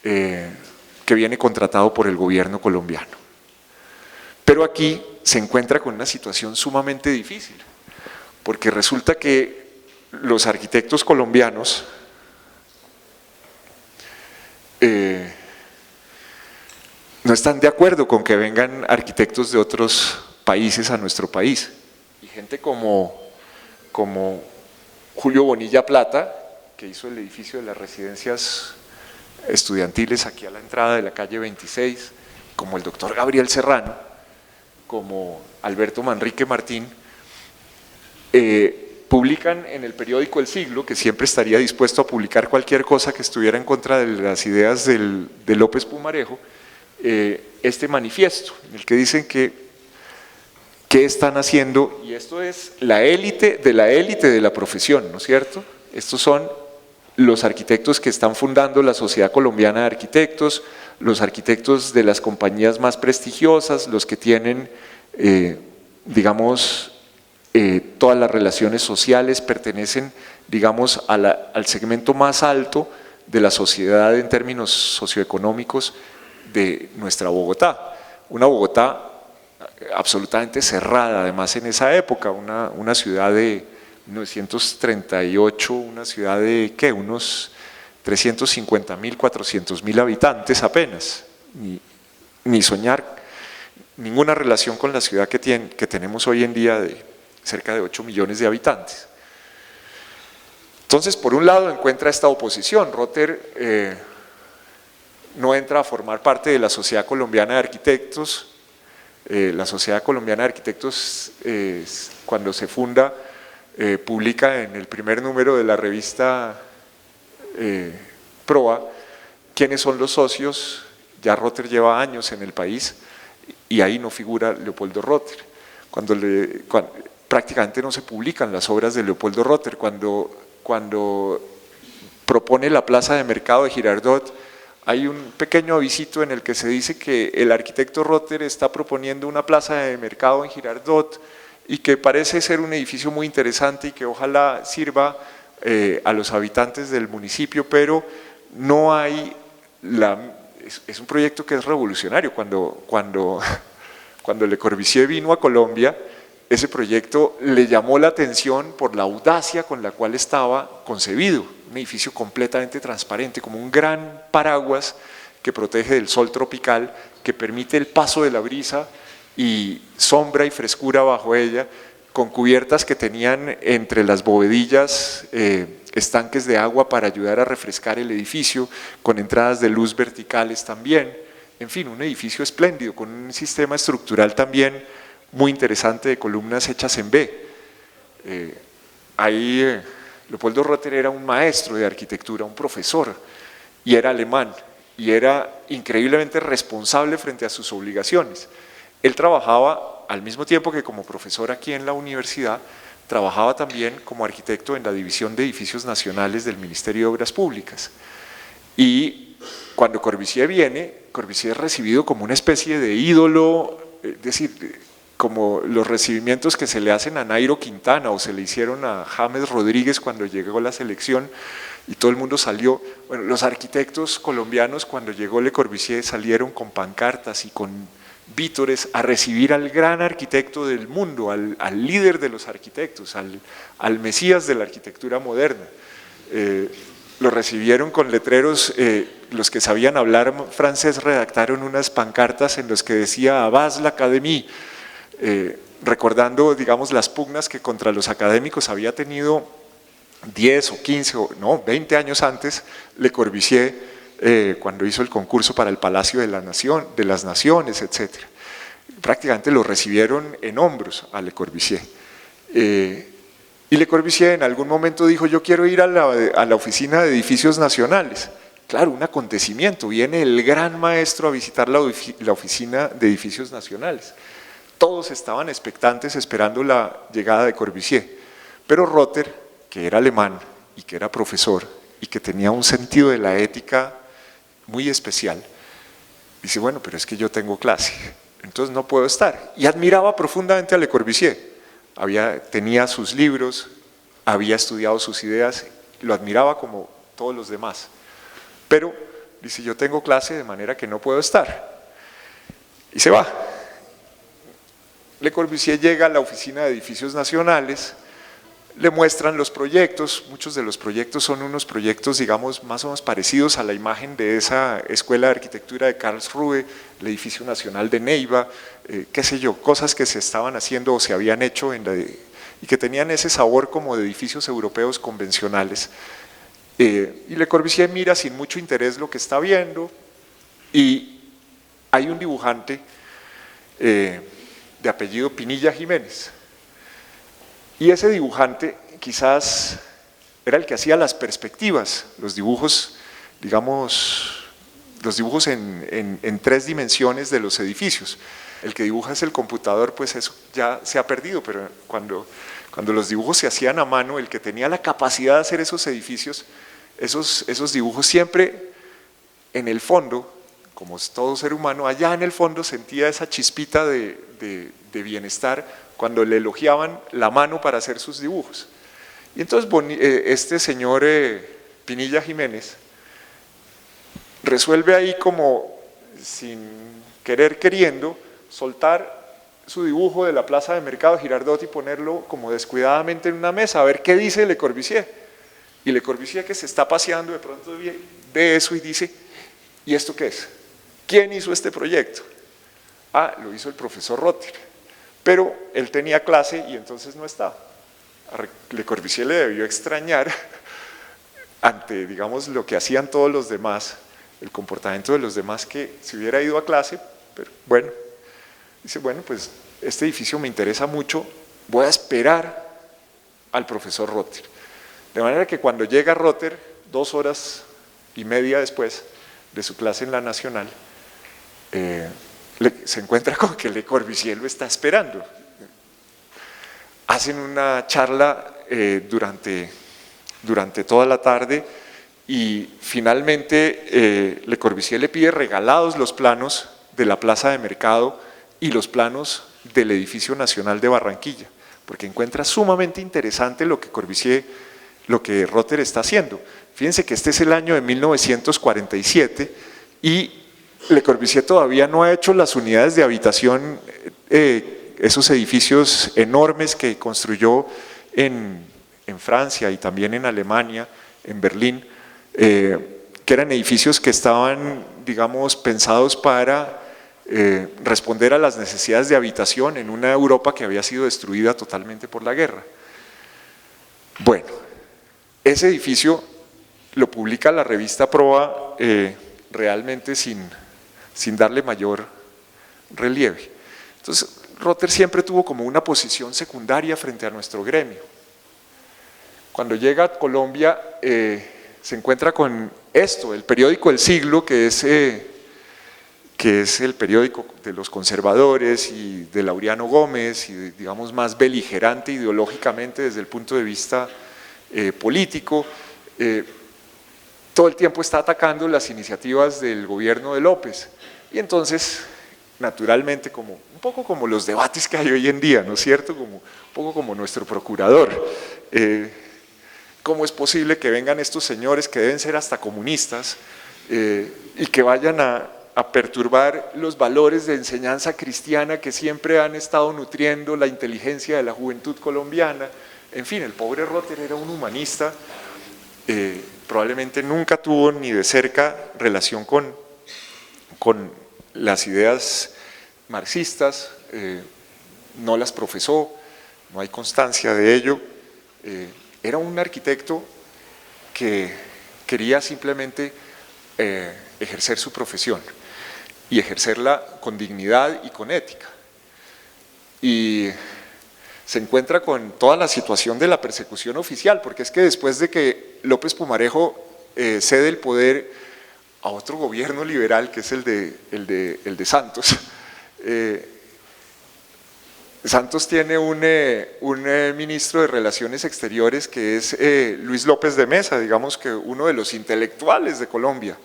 que viene contratado por el gobierno colombiano. Pero aquí se encuentra con una situación sumamente difícil, porque resulta que los arquitectos colombianos no están de acuerdo con que vengan arquitectos de otros países a nuestro país. Y gente como Julio Bonilla Plata, que hizo el edificio de las residencias estudiantiles aquí a la entrada de la calle 26, como el doctor Gabriel Serrano, como Alberto Manrique Martín, publican en el periódico El Siglo, que siempre estaría dispuesto a publicar cualquier cosa que estuviera en contra de las ideas de López Pumarejo, este manifiesto, en el que dicen que qué están haciendo, y esto es la élite de la profesión, ¿no es cierto? Estos son los arquitectos que están fundando la Sociedad Colombiana de Arquitectos, los arquitectos de las compañías más prestigiosas, los que tienen, digamos, todas las relaciones sociales, pertenecen, digamos, al segmento más alto de la sociedad en términos socioeconómicos de nuestra Bogotá. Una Bogotá absolutamente cerrada, además en esa época, una ciudad de 1938, una ciudad de ¿qué? Unos 350.000, 400.000 habitantes apenas, ni soñar, ninguna relación con la ciudad que tenemos hoy en día de cerca de 8 millones de habitantes. Entonces, por un lado encuentra esta oposición, Rotter no entra a formar parte de la Sociedad Colombiana de Arquitectos. La Sociedad Colombiana de Arquitectos, cuando se funda, publica en el primer número de la revista Proa quiénes son los socios. Ya Rotter lleva años en el país y ahí no figura Leopoldo Rotter. Prácticamente no se publican las obras de Leopoldo Rotter. Cuando propone la plaza de mercado de Girardot, hay un pequeño avisito en el que se dice que el arquitecto Rotter está proponiendo una plaza de mercado en Girardot y que parece ser un edificio muy interesante y que ojalá sirva a los habitantes del municipio, pero no hay es un proyecto que es revolucionario. Cuando Le Corbusier vino a Colombia, ese proyecto le llamó la atención por la audacia con la cual estaba concebido, un edificio completamente transparente, como un gran paraguas que protege del sol tropical, que permite el paso de la brisa y sombra y frescura bajo ella, con cubiertas que tenían entre las bovedillas estanques de agua para ayudar a refrescar el edificio, con entradas de luz verticales también. En fin, un edificio espléndido, con un sistema estructural también muy interesante de columnas hechas en B. Leopoldo Rotter era un maestro de arquitectura, un profesor, y era alemán, y era increíblemente responsable frente a sus obligaciones. Él trabajaba, al mismo tiempo que como profesor aquí en la universidad, trabajaba también como arquitecto en la División de Edificios Nacionales del Ministerio de Obras Públicas. Y cuando Corbusier viene, Corbusier es recibido como una especie de ídolo, es decir, como los recibimientos que se le hacen a Nairo Quintana o se le hicieron a James Rodríguez cuando llegó a la selección y todo el mundo salió. Bueno, los arquitectos colombianos cuando llegó Le Corbusier salieron con pancartas y con vítores, a recibir al gran arquitecto del mundo, al líder de los arquitectos, al mesías de la arquitectura moderna. Lo recibieron con letreros, los que sabían hablar francés redactaron unas pancartas en los que decía «Abbas l'Académie», recordando, digamos, las pugnas que contra los académicos había tenido 10 o 15 o no, 20 años antes Le Corbusier, cuando hizo el concurso para el Palacio de las Naciones, etc. Prácticamente lo recibieron en hombros a Le Corbusier. Y Le Corbusier en algún momento dijo, yo quiero ir a la oficina de edificios nacionales. Claro, un acontecimiento, viene el gran maestro a visitar la oficina de edificios nacionales. Todos estaban expectantes esperando la llegada de Corbusier, pero Rother, que era alemán y que era profesor y que tenía un sentido de la ética muy especial, dice, bueno, pero es que yo tengo clase, entonces no puedo estar. Y admiraba profundamente a Le Corbusier, tenía sus libros, había estudiado sus ideas, lo admiraba como todos los demás, pero dice, yo tengo clase de manera que no puedo estar, y se va. Le Corbusier llega a la oficina de edificios nacionales, le muestran los proyectos, muchos de los proyectos son unos proyectos, digamos, más o menos parecidos a la imagen de esa escuela de arquitectura de Karlsruhe, el edificio nacional de Neiva, qué sé yo, cosas que se estaban haciendo o se habían hecho y que tenían ese sabor como de edificios europeos convencionales. Y Le Corbusier mira sin mucho interés lo que está viendo y hay un dibujante de apellido Pinilla Jiménez. Y ese dibujante quizás era el que hacía las perspectivas, los dibujos, digamos, los dibujos en 3 dimensiones de los edificios. El que dibuja es el computador, pues eso ya se ha perdido, pero cuando los dibujos se hacían a mano, el que tenía la capacidad de hacer esos edificios, esos dibujos siempre en el fondo, como es todo ser humano, allá en el fondo sentía esa chispita de bienestar cuando le elogiaban la mano para hacer sus dibujos. Y entonces este señor Pinilla Jiménez resuelve ahí como sin querer queriendo soltar su dibujo de la plaza de mercado Girardot y ponerlo como descuidadamente en una mesa a ver qué dice Le Corbusier. Y Le Corbusier, que se está paseando, de pronto ve eso y dice, ¿y esto qué es? ¿Quién hizo este proyecto? Ah, lo hizo el profesor Rother. Pero él tenía clase y entonces no estaba. A Le Corbusier le debió extrañar ante, digamos, lo que hacían todos los demás, el comportamiento de los demás, que se hubiera ido a clase, pero bueno, dice, bueno, pues este edificio me interesa mucho, voy a esperar al profesor Rother. De manera que cuando llega Rother, 2 horas y media después de su clase en la Nacional, se encuentra con que Le Corbusier lo está esperando. Hacen una charla durante toda la tarde y finalmente Le Corbusier le pide regalados los planos de la plaza de mercado y los planos del edificio nacional de Barranquilla, porque encuentra sumamente interesante lo que Rother está haciendo. Fíjense que este es el año de 1947 y Le Corbusier todavía no ha hecho las unidades de habitación, esos edificios enormes que construyó en Francia y también en Alemania, en Berlín, que eran edificios que estaban, digamos, pensados para responder a las necesidades de habitación en una Europa que había sido destruida totalmente por la guerra. Bueno, ese edificio lo publica la revista Proa realmente sin darle mayor relieve. Entonces, Rother siempre tuvo como una posición secundaria frente a nuestro gremio. Cuando llega a Colombia, se encuentra con esto, el periódico El Siglo, que es el periódico de los conservadores y de Laureano Gómez, y digamos más beligerante ideológicamente desde el punto de vista político. Todo el tiempo está atacando las iniciativas del gobierno de López. Y entonces, naturalmente, un poco como los debates que hay hoy en día, ¿no es cierto? Un poco como nuestro procurador. ¿Cómo es posible que vengan estos señores que deben ser hasta comunistas y que vayan a a perturbar los valores de enseñanza cristiana que siempre han estado nutriendo la inteligencia de la juventud colombiana. En fin, el pobre Rother era un humanista, probablemente nunca tuvo ni de cerca relación con las ideas marxistas, no las profesó, no hay constancia de ello. Era un arquitecto que quería simplemente ejercer su profesión y ejercerla con dignidad y con ética. Y se encuentra con toda la situación de la persecución oficial, porque es que después de que López Pumarejo cede el poder a otro gobierno liberal, que es el de Santos, Santos tiene un ministro de Relaciones Exteriores que es Luis López de Mesa, digamos que uno de los intelectuales de Colombia,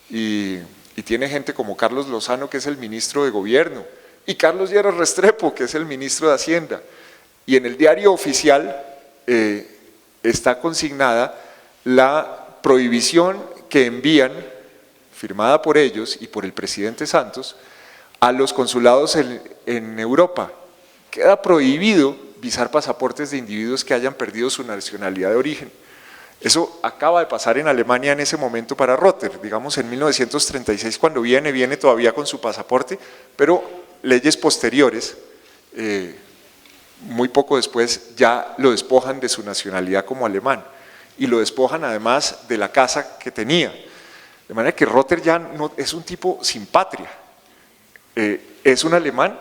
y tiene gente como Carlos Lozano, que es el ministro de Gobierno, y Carlos Lleras Restrepo, que es el ministro de Hacienda, y en el diario oficial está consignada la prohibición que envían, firmada por ellos y por el presidente Santos, a los consulados en Europa. Queda prohibido visar pasaportes de individuos que hayan perdido su nacionalidad de origen. Eso acaba de pasar en Alemania en ese momento para Rother, digamos en 1936 cuando viene todavía con su pasaporte, pero leyes posteriores, muy poco después, ya lo despojan de su nacionalidad como alemán y lo despojan además de la casa que tenía. De manera que Rother ya no, es un tipo sin patria, es un alemán,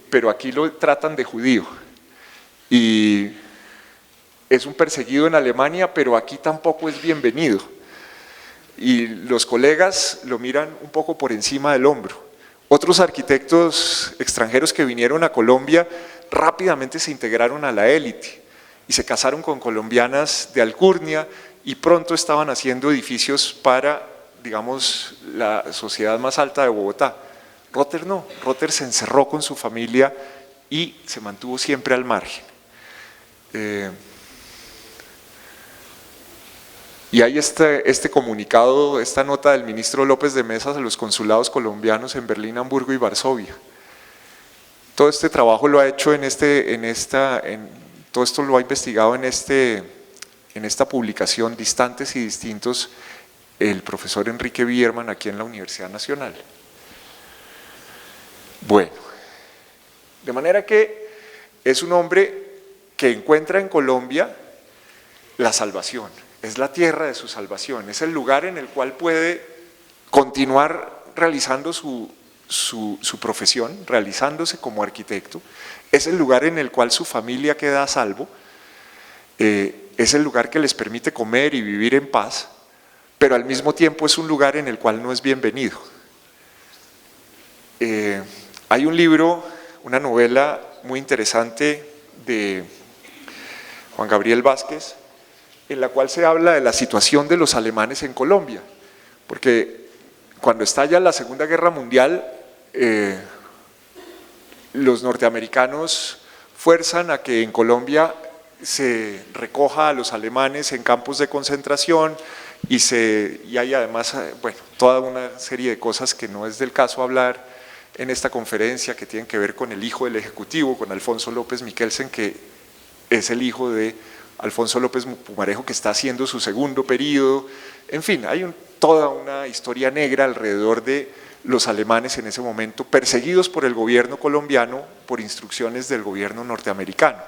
pero aquí lo tratan de judío y es un perseguido en Alemania, pero aquí tampoco es bienvenido y los colegas lo miran un poco por encima del hombro. Otros arquitectos extranjeros que vinieron a Colombia rápidamente se integraron a la élite y se casaron con colombianas de alcurnia y pronto estaban haciendo edificios para, digamos, la sociedad más alta de Bogotá. Rother no, Rother se encerró con su familia y se mantuvo siempre al margen. Y hay este comunicado, esta nota del ministro López de Mesa a los consulados colombianos en Berlín, Hamburgo y Varsovia. Todo este trabajo lo ha hecho todo esto lo ha investigado en esta publicación Distantes y Distintos el profesor Enrique Bierman aquí en la Universidad Nacional. Bueno, de manera que es un hombre que encuentra en Colombia la salvación, es la tierra de su salvación, es el lugar en el cual puede continuar realizando su profesión, realizándose como arquitecto, es el lugar en el cual su familia queda a salvo, es el lugar que les permite comer y vivir en paz, pero al mismo tiempo es un lugar en el cual no es bienvenido. Hay un libro, una novela muy interesante de Juan Gabriel Vázquez, en la cual se habla de la situación de los alemanes en Colombia, porque cuando estalla la Segunda Guerra Mundial, los norteamericanos fuerzan a que en Colombia se recoja a los alemanes en campos de concentración y hay además, bueno, toda una serie de cosas que no es del caso hablar en esta conferencia, que tienen que ver con el hijo del Ejecutivo, con Alfonso López Miquelsen, que es el hijo de Alfonso López Pumarejo, que está haciendo su segundo periodo. En fin, hay toda una historia negra alrededor de los alemanes en ese momento, perseguidos por el gobierno colombiano por instrucciones del gobierno norteamericano.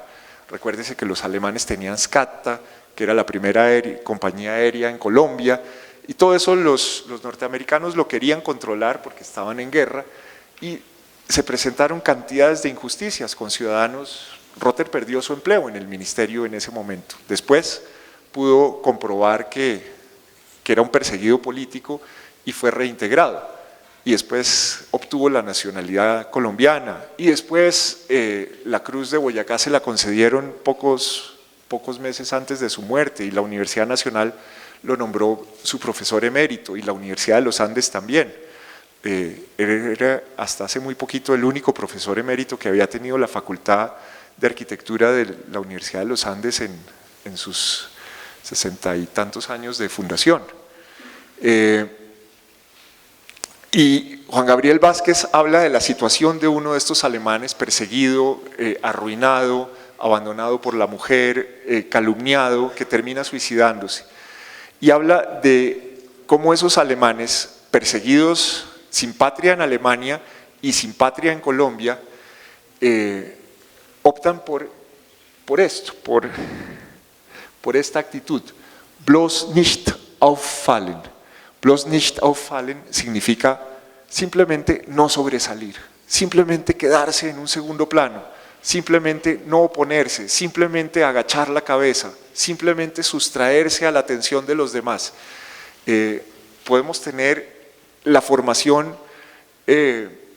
Recuérdese que los alemanes tenían SCATA, que era la primera compañía aérea en Colombia, y todo eso los norteamericanos lo querían controlar porque estaban en guerra, y se presentaron cantidades de injusticias con ciudadanos. Rother perdió su empleo en el ministerio en ese momento. Después pudo comprobar que era un perseguido político y fue reintegrado. Y después obtuvo la nacionalidad colombiana. Y después la Cruz de Boyacá se la concedieron pocos meses antes de su muerte y la Universidad Nacional lo nombró su profesor emérito y la Universidad de los Andes también. Era hasta hace muy poquito el único profesor emérito que había tenido la Facultad de Arquitectura de la Universidad de los Andes en sus 60 y tantos años de fundación. Y Juan Gabriel Vázquez habla de la situación de uno de estos alemanes perseguido, arruinado, abandonado por la mujer, calumniado, que termina suicidándose. Y habla de cómo esos alemanes perseguidos sin patria en Alemania y sin patria en Colombia, optan por esto, por esta actitud. Bloß nicht auffallen. Bloß nicht auffallen significa simplemente no sobresalir, simplemente quedarse en un segundo plano, simplemente no oponerse, simplemente agachar la cabeza, simplemente sustraerse a la atención de los demás. Podemos tener la formación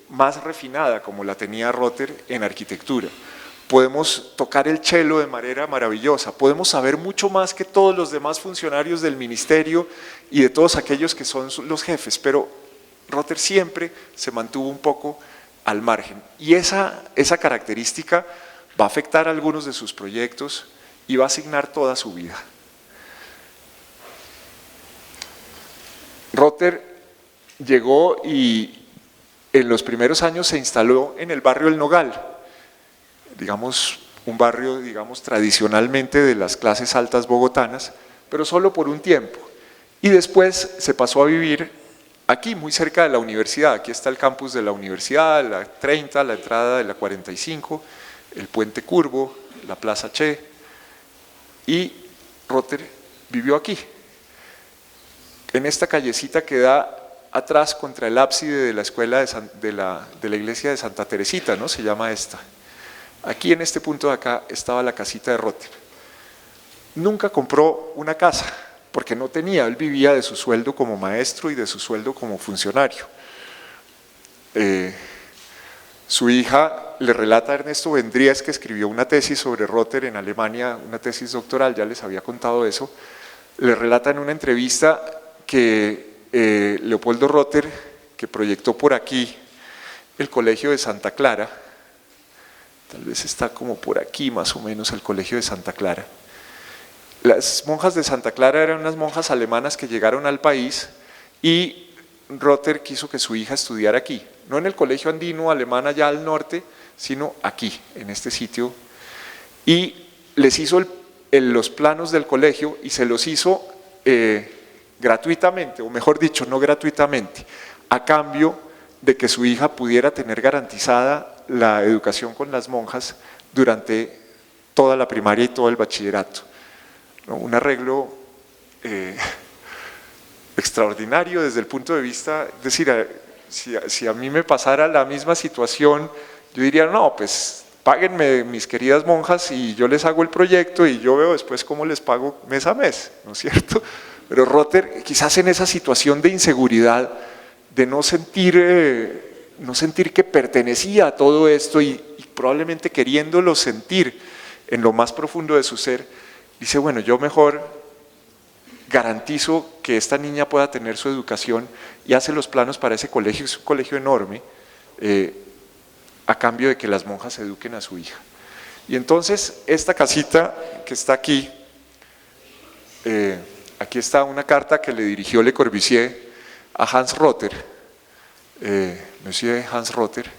más refinada como la tenía Rother en arquitectura. Podemos tocar el cello de manera maravillosa, podemos saber mucho más que todos los demás funcionarios del ministerio y de todos aquellos que son los jefes, pero Rother siempre se mantuvo un poco al margen. Y esa característica va a afectar a algunos de sus proyectos y va a asignar toda su vida. Rother llegó y en los primeros años se instaló en el barrio El Nogal, digamos un barrio tradicionalmente de las clases altas bogotanas, pero solo por un tiempo. Y después se pasó a vivir aquí, muy cerca de la universidad. Aquí está el campus de la universidad, la 30, la entrada de la 45, el puente curvo, la plaza Che, y Rother vivió aquí, en esta callecita que da atrás contra el ábside de la escuela de la iglesia de Santa Teresita, ¿no? Se llama esta. Aquí en este punto de acá estaba la casita de Rother. Nunca compró una casa, porque no tenía, él vivía de su sueldo como maestro y de su sueldo como funcionario. Su hija le relata a Ernesto Vendríez, que escribió una tesis sobre Rother en Alemania, una tesis doctoral, ya les había contado eso, le relata en una entrevista que Leopoldo Rother, que proyectó por aquí el colegio de Santa Clara, tal vez está como por aquí más o menos el colegio de Santa Clara. Las monjas de Santa Clara eran unas monjas alemanas que llegaron al país y Rother quiso que su hija estudiara aquí, no en el colegio andino alemán allá al norte, sino aquí, en este sitio, y les hizo los planos del colegio y se los hizo gratuitamente, o mejor dicho, no gratuitamente, a cambio de que su hija pudiera tener garantizada la educación con las monjas durante toda la primaria y todo el bachillerato. Un arreglo extraordinario desde el punto de vista, es decir, si a mí me pasara la misma situación, yo diría, no, pues páguenme mis queridas monjas y yo les hago el proyecto y yo veo después cómo les pago mes a mes, ¿no es cierto? Pero Rother, quizás en esa situación de inseguridad, de no sentir que pertenecía a todo esto y probablemente queriéndolo sentir en lo más profundo de su ser, dice, bueno, yo mejor garantizo que esta niña pueda tener su educación y hace los planos para ese colegio, es un colegio enorme, a cambio de que las monjas eduquen a su hija. Y entonces esta casita que está aquí, aquí está una carta que le dirigió Le Corbusier a Hans Rother, Monsieur Hans Rother,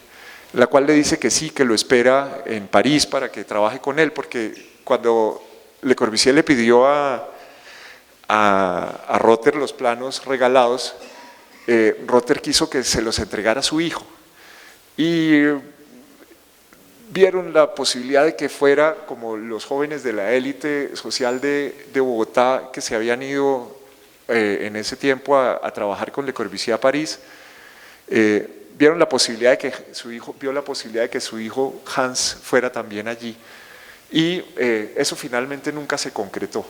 la cual le dice que sí, que lo espera en París para que trabaje con él, porque cuando Le Corbusier le pidió a Rother los planos regalados, Rother quiso que se los entregara a su hijo y vieron la posibilidad de que fuera como los jóvenes de la élite social de Bogotá que se habían ido en ese tiempo a trabajar con Le Corbusier a París, vio la posibilidad de que su hijo Hans fuera también allí. Y eso finalmente nunca se concretó.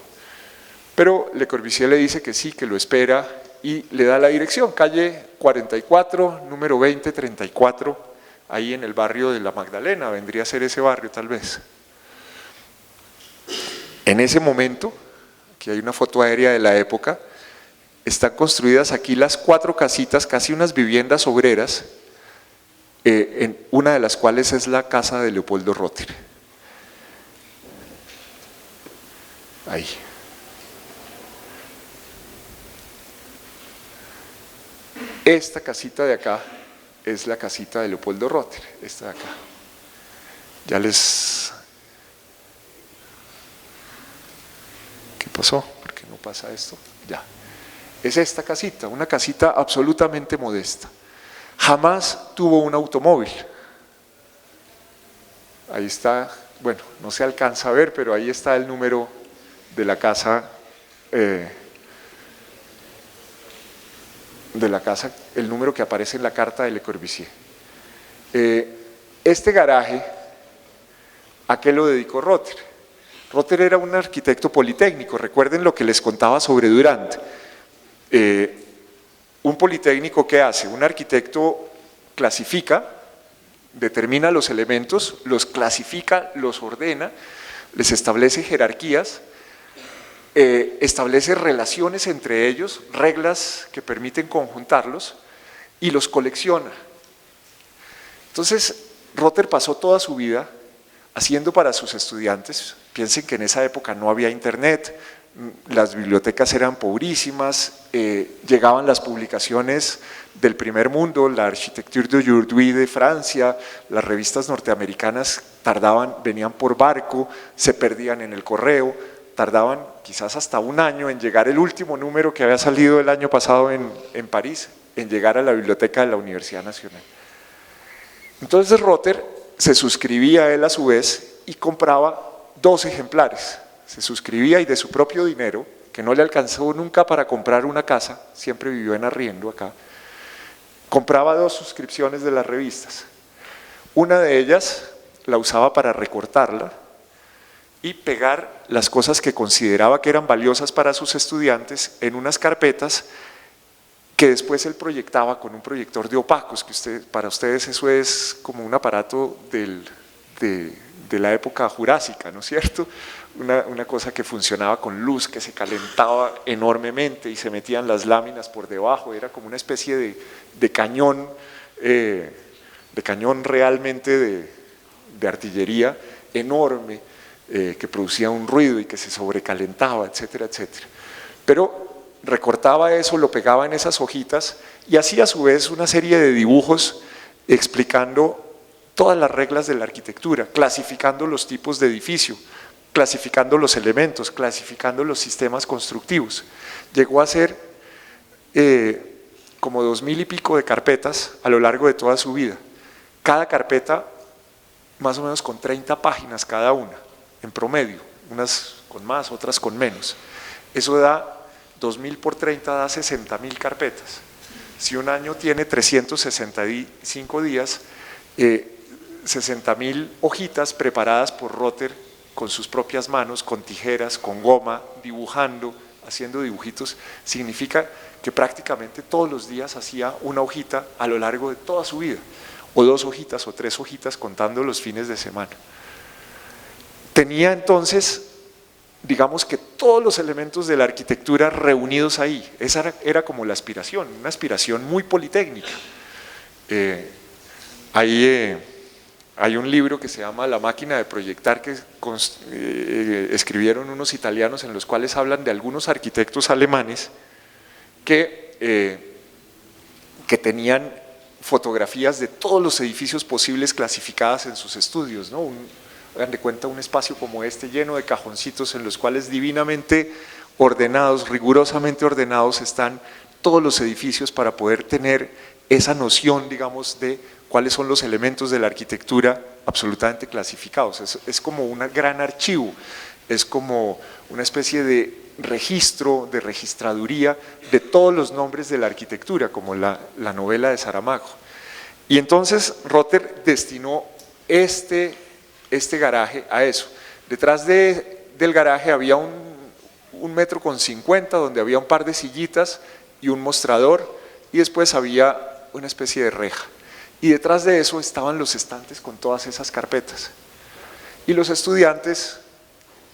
Pero Le Corbusier le dice que sí, que lo espera y le da la dirección, calle 44, número 2034, ahí en el barrio de La Magdalena, vendría a ser ese barrio tal vez. En ese momento, aquí hay una foto aérea de la época, están construidas aquí las 4 casitas, casi unas viviendas obreras, en una de las cuales es la casa de Leopoldo Rother. Ahí. Esta casita de acá es la casita de Leopoldo Rotter, esta de acá. Ya les... ¿Qué pasó? ¿Por qué no pasa esto? Ya. Es esta casita, una casita absolutamente modesta. Jamás tuvo un automóvil. Ahí está, bueno, no se alcanza a ver, pero ahí está el número de la casa, el número que aparece en la carta de Le Corbusier. Este garaje, ¿a qué lo dedicó Rotter? Rotter era un arquitecto politécnico, recuerden lo que les contaba sobre Durand. Un politécnico, ¿qué hace? Un arquitecto clasifica, determina los elementos, los clasifica, los ordena, les establece jerarquías, establece relaciones entre ellos, reglas que permiten conjuntarlos y los colecciona. Entonces, Rotter pasó toda su vida haciendo para sus estudiantes. Piensen que en esa época no había internet, las bibliotecas eran pobrísimas, llegaban las publicaciones del primer mundo, la Architecture d'aujourd'hui de Francia, las revistas norteamericanas venían por barco, se perdían en el correo, tardaban quizás hasta un año en llegar el último número que había salido el año pasado en París, en llegar a la biblioteca de la Universidad Nacional. Entonces Rotter se suscribía él a su vez y compraba 2 ejemplares, se suscribía y de su propio dinero, que no le alcanzó nunca para comprar una casa, siempre vivió en arriendo acá, compraba 2 suscripciones de las revistas. Una de ellas la usaba para recortarla y pegar las cosas que consideraba que eran valiosas para sus estudiantes en unas carpetas que después él proyectaba con un proyector de opacos, que para ustedes eso es como un aparato de la época jurásica, ¿no es cierto? Una cosa que funcionaba con luz, que se calentaba enormemente y se metían las láminas por debajo, era como una especie de cañón realmente de artillería enorme, que producía un ruido y que se sobrecalentaba, etcétera, etcétera. Pero recortaba eso, lo pegaba en esas hojitas y hacía a su vez una serie de dibujos explicando todas las reglas de la arquitectura, clasificando los tipos de edificio, clasificando los elementos, clasificando los sistemas constructivos. Llegó a ser como 2000 y pico de carpetas a lo largo de toda su vida. Cada carpeta más o menos con 30 páginas cada una, en promedio, unas con más, otras con menos. Eso da 2000 por 30 da 60.000 carpetas. Si un año tiene 365 días, 60.000 hojitas preparadas por Rotter con sus propias manos, con tijeras, con goma, dibujando, haciendo dibujitos, significa que prácticamente todos los días hacía una hojita a lo largo de toda su vida, o 2 hojitas o 3 hojitas contando los fines de semana. Tenía entonces, digamos que todos los elementos de la arquitectura reunidos ahí. Esa era como la aspiración, una aspiración muy politécnica. Hay un libro que se llama La máquina de proyectar que escribieron unos italianos en los cuales hablan de algunos arquitectos alemanes que tenían fotografías de todos los edificios posibles clasificadas en sus estudios, ¿no? Hagan de cuenta un espacio como este lleno de cajoncitos en los cuales divinamente ordenados, rigurosamente ordenados están todos los edificios para poder tener esa noción, digamos, de cuáles son los elementos de la arquitectura absolutamente clasificados. Es como un gran archivo, es como una especie de registro, de registraduría de todos los nombres de la arquitectura, como la novela de Saramago. Y entonces Rotter destinó este garaje a eso. Detrás del garaje había un 1,50 metros donde había un par de sillitas y un mostrador y después había una especie de reja. Y detrás de eso estaban los estantes con todas esas carpetas. Y los estudiantes,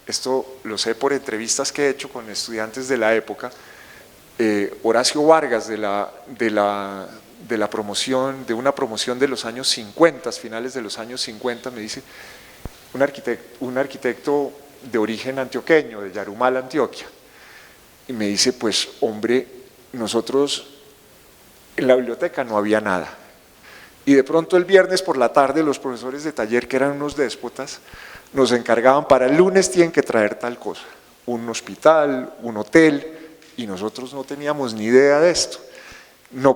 esto lo sé por entrevistas que he hecho con estudiantes de la época, Horacio Vargas de una promoción de los años 50, finales de los años 50, me dice, un arquitecto de origen antioqueño, de Yarumal, Antioquia, y me dice, pues hombre, nosotros En la biblioteca no había nada. Y de pronto el viernes por la tarde los profesores de taller, que eran unos déspotas, nos encargaban: para el lunes tienen que traer tal cosa, un hospital, un hotel, y nosotros no teníamos ni idea de esto. No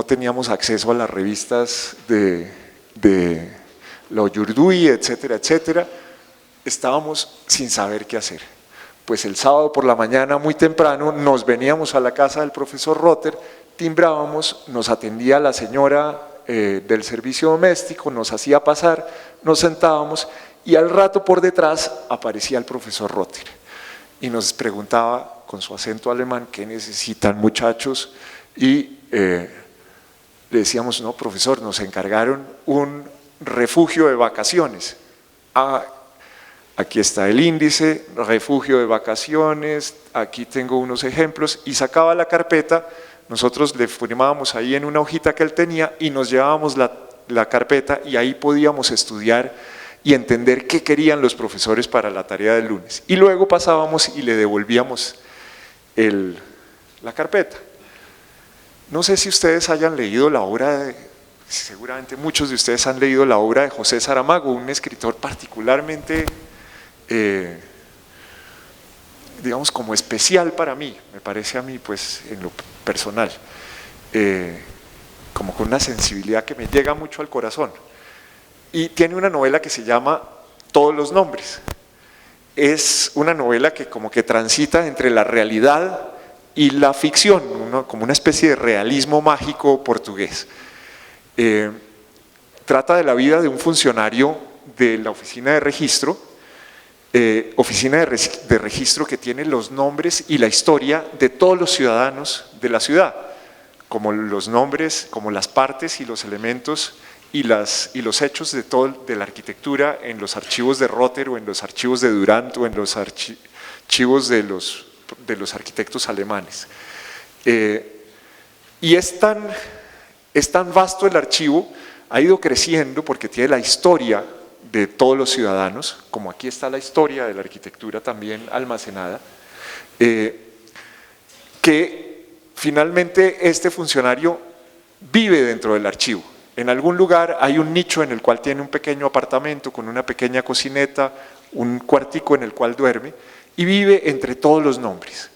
teníamos acceso a las revistas de la Yurdui, etcétera, etcétera. Estábamos sin saber qué hacer. Pues el sábado por la mañana, muy temprano, nos veníamos a la casa del profesor Rotter, timbrábamos, nos atendía la señora del servicio doméstico, nos hacía pasar, nos sentábamos y al rato por detrás aparecía el profesor Rotter y nos preguntaba con su acento alemán: ¿qué necesitan, muchachos? Y le decíamos: no, profesor, nos encargaron un refugio de vacaciones. Aquí está el índice, refugio de vacaciones, aquí tengo unos ejemplos, y sacaba la carpeta. Nosotros le firmábamos ahí en una hojita que él tenía y nos llevábamos la carpeta, y ahí podíamos estudiar y entender qué querían los profesores para la tarea del lunes. Y luego pasábamos y le devolvíamos la carpeta. No sé si ustedes hayan leído la obra seguramente muchos de ustedes han leído la obra de José Saramago, un escritor particularmente, digamos, como especial para mí, me parece a mí, pues, en lo personal, como con una sensibilidad que me llega mucho al corazón. Y tiene una novela que se llama Todos los nombres. Es una novela que como que transita entre la realidad y la ficción, como una especie de realismo mágico portugués. Trata de la vida de un funcionario de la oficina de registro, de registro que tiene los nombres y la historia de todos los ciudadanos de la ciudad, como los nombres, como las partes y los elementos y los hechos de la arquitectura en los archivos de Rotter o en los archivos de Durant o en los archivos de los arquitectos alemanes. Y es tan vasto el archivo, ha ido creciendo porque tiene la historia de todos los ciudadanos, como aquí está la historia de la arquitectura también almacenada, que finalmente este funcionario vive dentro del archivo. En algún lugar hay un nicho en el cual tiene un pequeño apartamento con una pequeña cocineta, un cuartico en el cual duerme, y vive entre todos los nombres.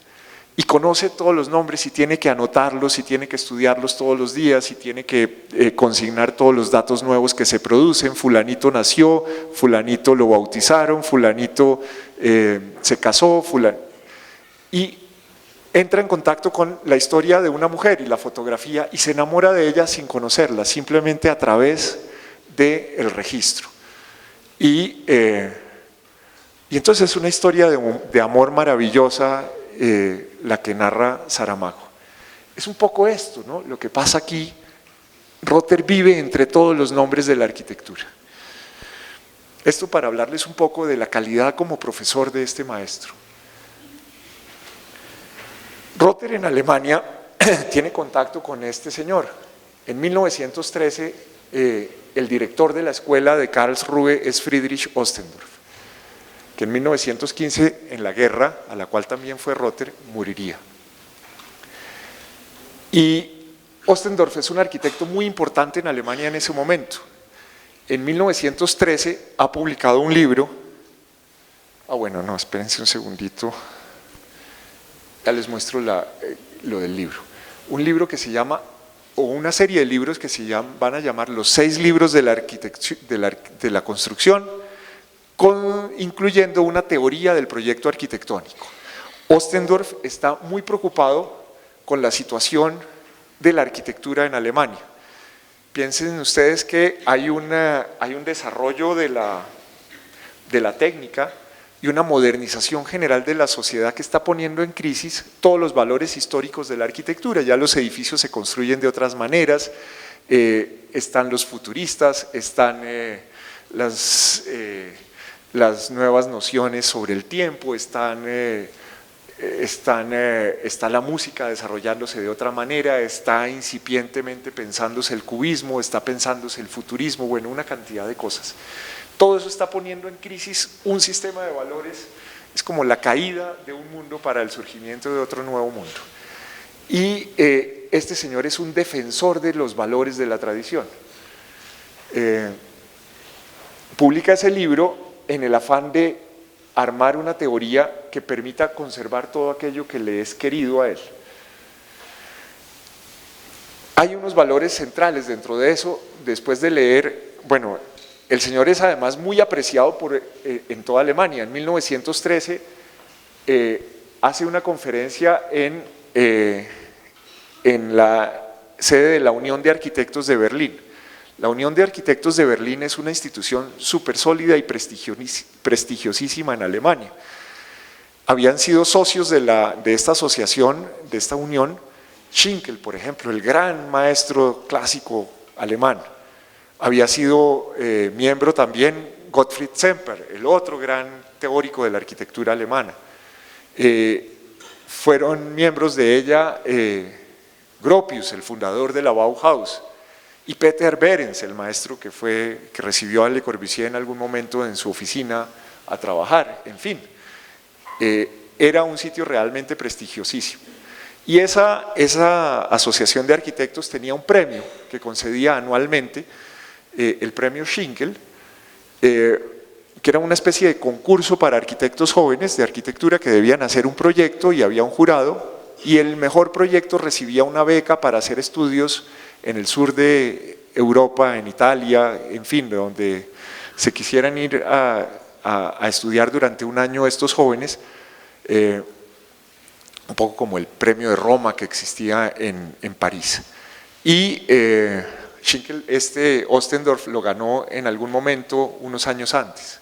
Y conoce todos los nombres y tiene que anotarlos y tiene que estudiarlos todos los días y tiene que consignar todos los datos nuevos que se producen. Fulanito nació, fulanito lo bautizaron, fulanito se casó, y entra en contacto con la historia de una mujer y la fotografía y se enamora de ella sin conocerla, simplemente a través del registro. Y entonces es una historia de amor maravillosa, la que narra Saramago. Es un poco esto, ¿no? Lo que pasa aquí. Rotter vive entre todos los nombres de la arquitectura. Esto para hablarles un poco de la calidad como profesor de este maestro. Rotter en Alemania tiene contacto con este señor. En 1913 el director de la escuela de Karlsruhe es Friedrich Ostendorf, que en 1915, en la guerra, a la cual también fue Rotter, moriría. Y Ostendorf es un arquitecto muy importante en Alemania en ese momento. En 1913 ha publicado un libro, espérense un segundito, ya les muestro lo del libro. Un libro que se llama, o una serie de libros que van a llamar los 6 libros de la construcción, incluyendo una teoría del proyecto arquitectónico. Ostendorf está muy preocupado con la situación de la arquitectura en Alemania. Piensen ustedes que hay un desarrollo de la técnica y una modernización general de la sociedad que está poniendo en crisis todos los valores históricos de la arquitectura. Ya los edificios se construyen de otras maneras, están los futuristas, están las nuevas nociones sobre el tiempo, está la música desarrollándose de otra manera, está incipientemente pensándose el cubismo, está pensándose el futurismo, bueno, una cantidad de cosas. Todo eso está poniendo en crisis un sistema de valores, es como la caída de un mundo para el surgimiento de otro nuevo mundo. Y este señor es un defensor de los valores de la tradición. Publica ese libro en el afán de armar una teoría que permita conservar todo aquello que le es querido a él. Hay unos valores centrales dentro de eso. Después de leer, bueno, el señor es además muy apreciado en toda Alemania. En 1913 hace una conferencia en la sede de la Unión de Arquitectos de Berlín. La Unión de Arquitectos de Berlín es una institución súper sólida y prestigiosísima en Alemania. Habían sido socios de esta asociación, de esta unión, Schinkel, por ejemplo, el gran maestro clásico alemán. Había sido miembro también Gottfried Semper, el otro gran teórico de la arquitectura alemana. Fueron miembros de ella Gropius, el fundador de la Bauhaus, y Peter Behrens, el maestro que recibió a Le Corbusier en algún momento en su oficina a trabajar. En fin, era un sitio realmente prestigiosísimo. Y esa asociación de arquitectos tenía un premio que concedía anualmente, el premio Schinkel, que era una especie de concurso para arquitectos jóvenes de arquitectura que debían hacer un proyecto y había un jurado, y el mejor proyecto recibía una beca para hacer estudios en el sur de Europa, en Italia, en fin, donde se quisieran ir a estudiar durante un año estos jóvenes, un poco como el premio de Roma que existía en París. Y Schinkel, Ostendorf lo ganó en algún momento unos años antes.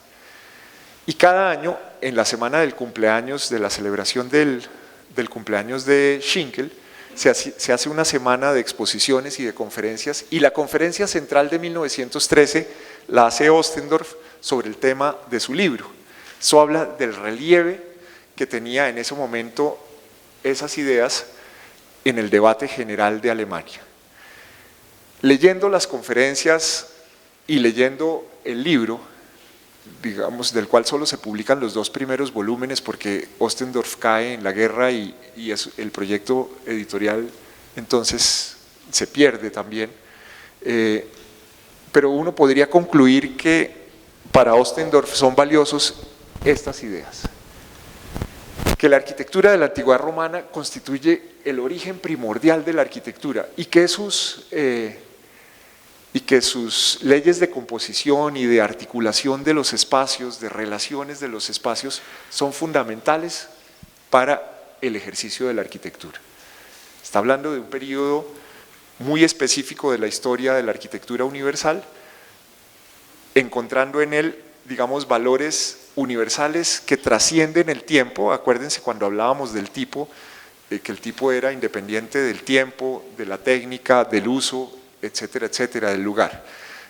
Y cada año, en la semana del cumpleaños, de la celebración del cumpleaños de Schinkel, se hace una semana de exposiciones y de conferencias, y la conferencia central de 1913 la hace Ostendorf sobre el tema de su libro. Eso habla del relieve que tenía en ese momento esas ideas en el debate general de Alemania. Leyendo las conferencias y leyendo el libro, digamos, del cual solo se publican los 2 primeros volúmenes porque Ostendorf cae en la guerra y el proyecto editorial entonces se pierde también, pero uno podría concluir que para Ostendorf son valiosos estas ideas: que la arquitectura de la antigüedad romana constituye el origen primordial de la arquitectura y que sus leyes de composición y de articulación de los espacios, de relaciones de los espacios, son fundamentales para el ejercicio de la arquitectura. Está hablando de un periodo muy específico de la historia de la arquitectura universal, encontrando en él, digamos, valores universales que trascienden el tiempo. Acuérdense cuando hablábamos del tipo, que el tipo era independiente del tiempo, de la técnica, del uso, etcétera, etcétera, del lugar.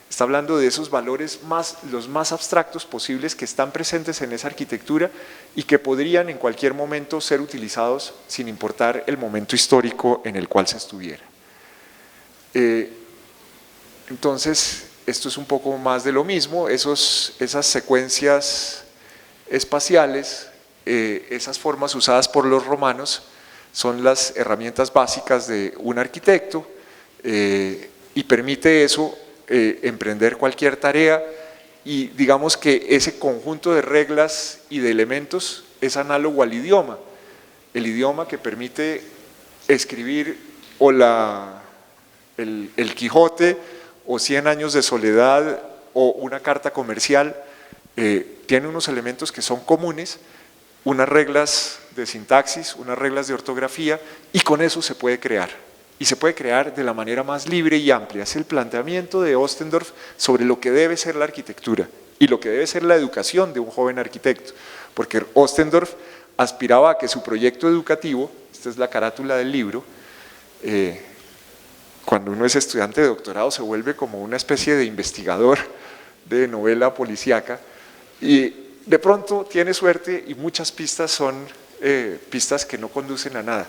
Está hablando de esos valores los más abstractos posibles que están presentes en esa arquitectura y que podrían en cualquier momento ser utilizados sin importar el momento histórico en el cual se estuviera. Entonces, esto es un poco más de lo mismo, esas secuencias espaciales, esas formas usadas por los romanos son las herramientas básicas de un arquitecto, y permite eso, emprender cualquier tarea, y digamos que ese conjunto de reglas y de elementos es análogo al idioma, el idioma que permite escribir o el Quijote o 100 años de soledad o una carta comercial, tiene unos elementos que son comunes, unas reglas de sintaxis, unas reglas de ortografía, y con eso se puede crear. Y se puede crear de la manera más libre y amplia. Es el planteamiento de Ostendorf sobre lo que debe ser la arquitectura y lo que debe ser la educación de un joven arquitecto, porque Ostendorf aspiraba a que su proyecto educativo, esta es la carátula del libro, cuando uno es estudiante de doctorado se vuelve como una especie de investigador de novela policíaca, y de pronto tiene suerte y muchas pistas son pistas que no conducen a nada,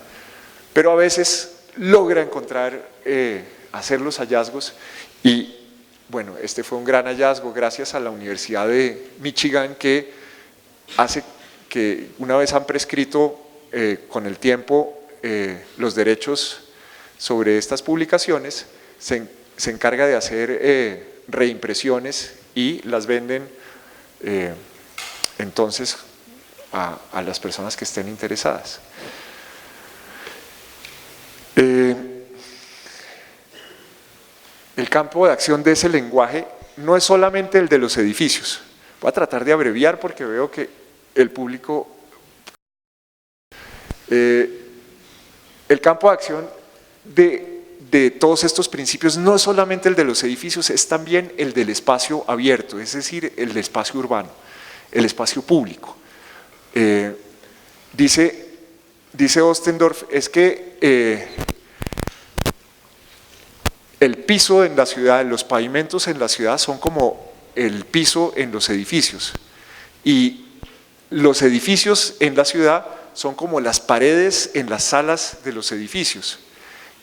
pero a veces logra encontrar, hacer los hallazgos, y bueno, este fue un gran hallazgo gracias a la Universidad de Michigan, que hace que una vez han prescrito con el tiempo los derechos sobre estas publicaciones, se encarga de hacer reimpresiones y las venden entonces a las personas que estén interesadas. El campo de acción de ese lenguaje no es solamente el de los edificios. Voy a tratar de abreviar porque veo que el público… el campo de acción de todos estos principios no es solamente el de los edificios, es también el del espacio abierto, es decir, el espacio urbano, el espacio público. Dice Ostendorf, es que el piso en la ciudad, los pavimentos en la ciudad son como el piso en los edificios, y los edificios en la ciudad son como las paredes en las salas de los edificios,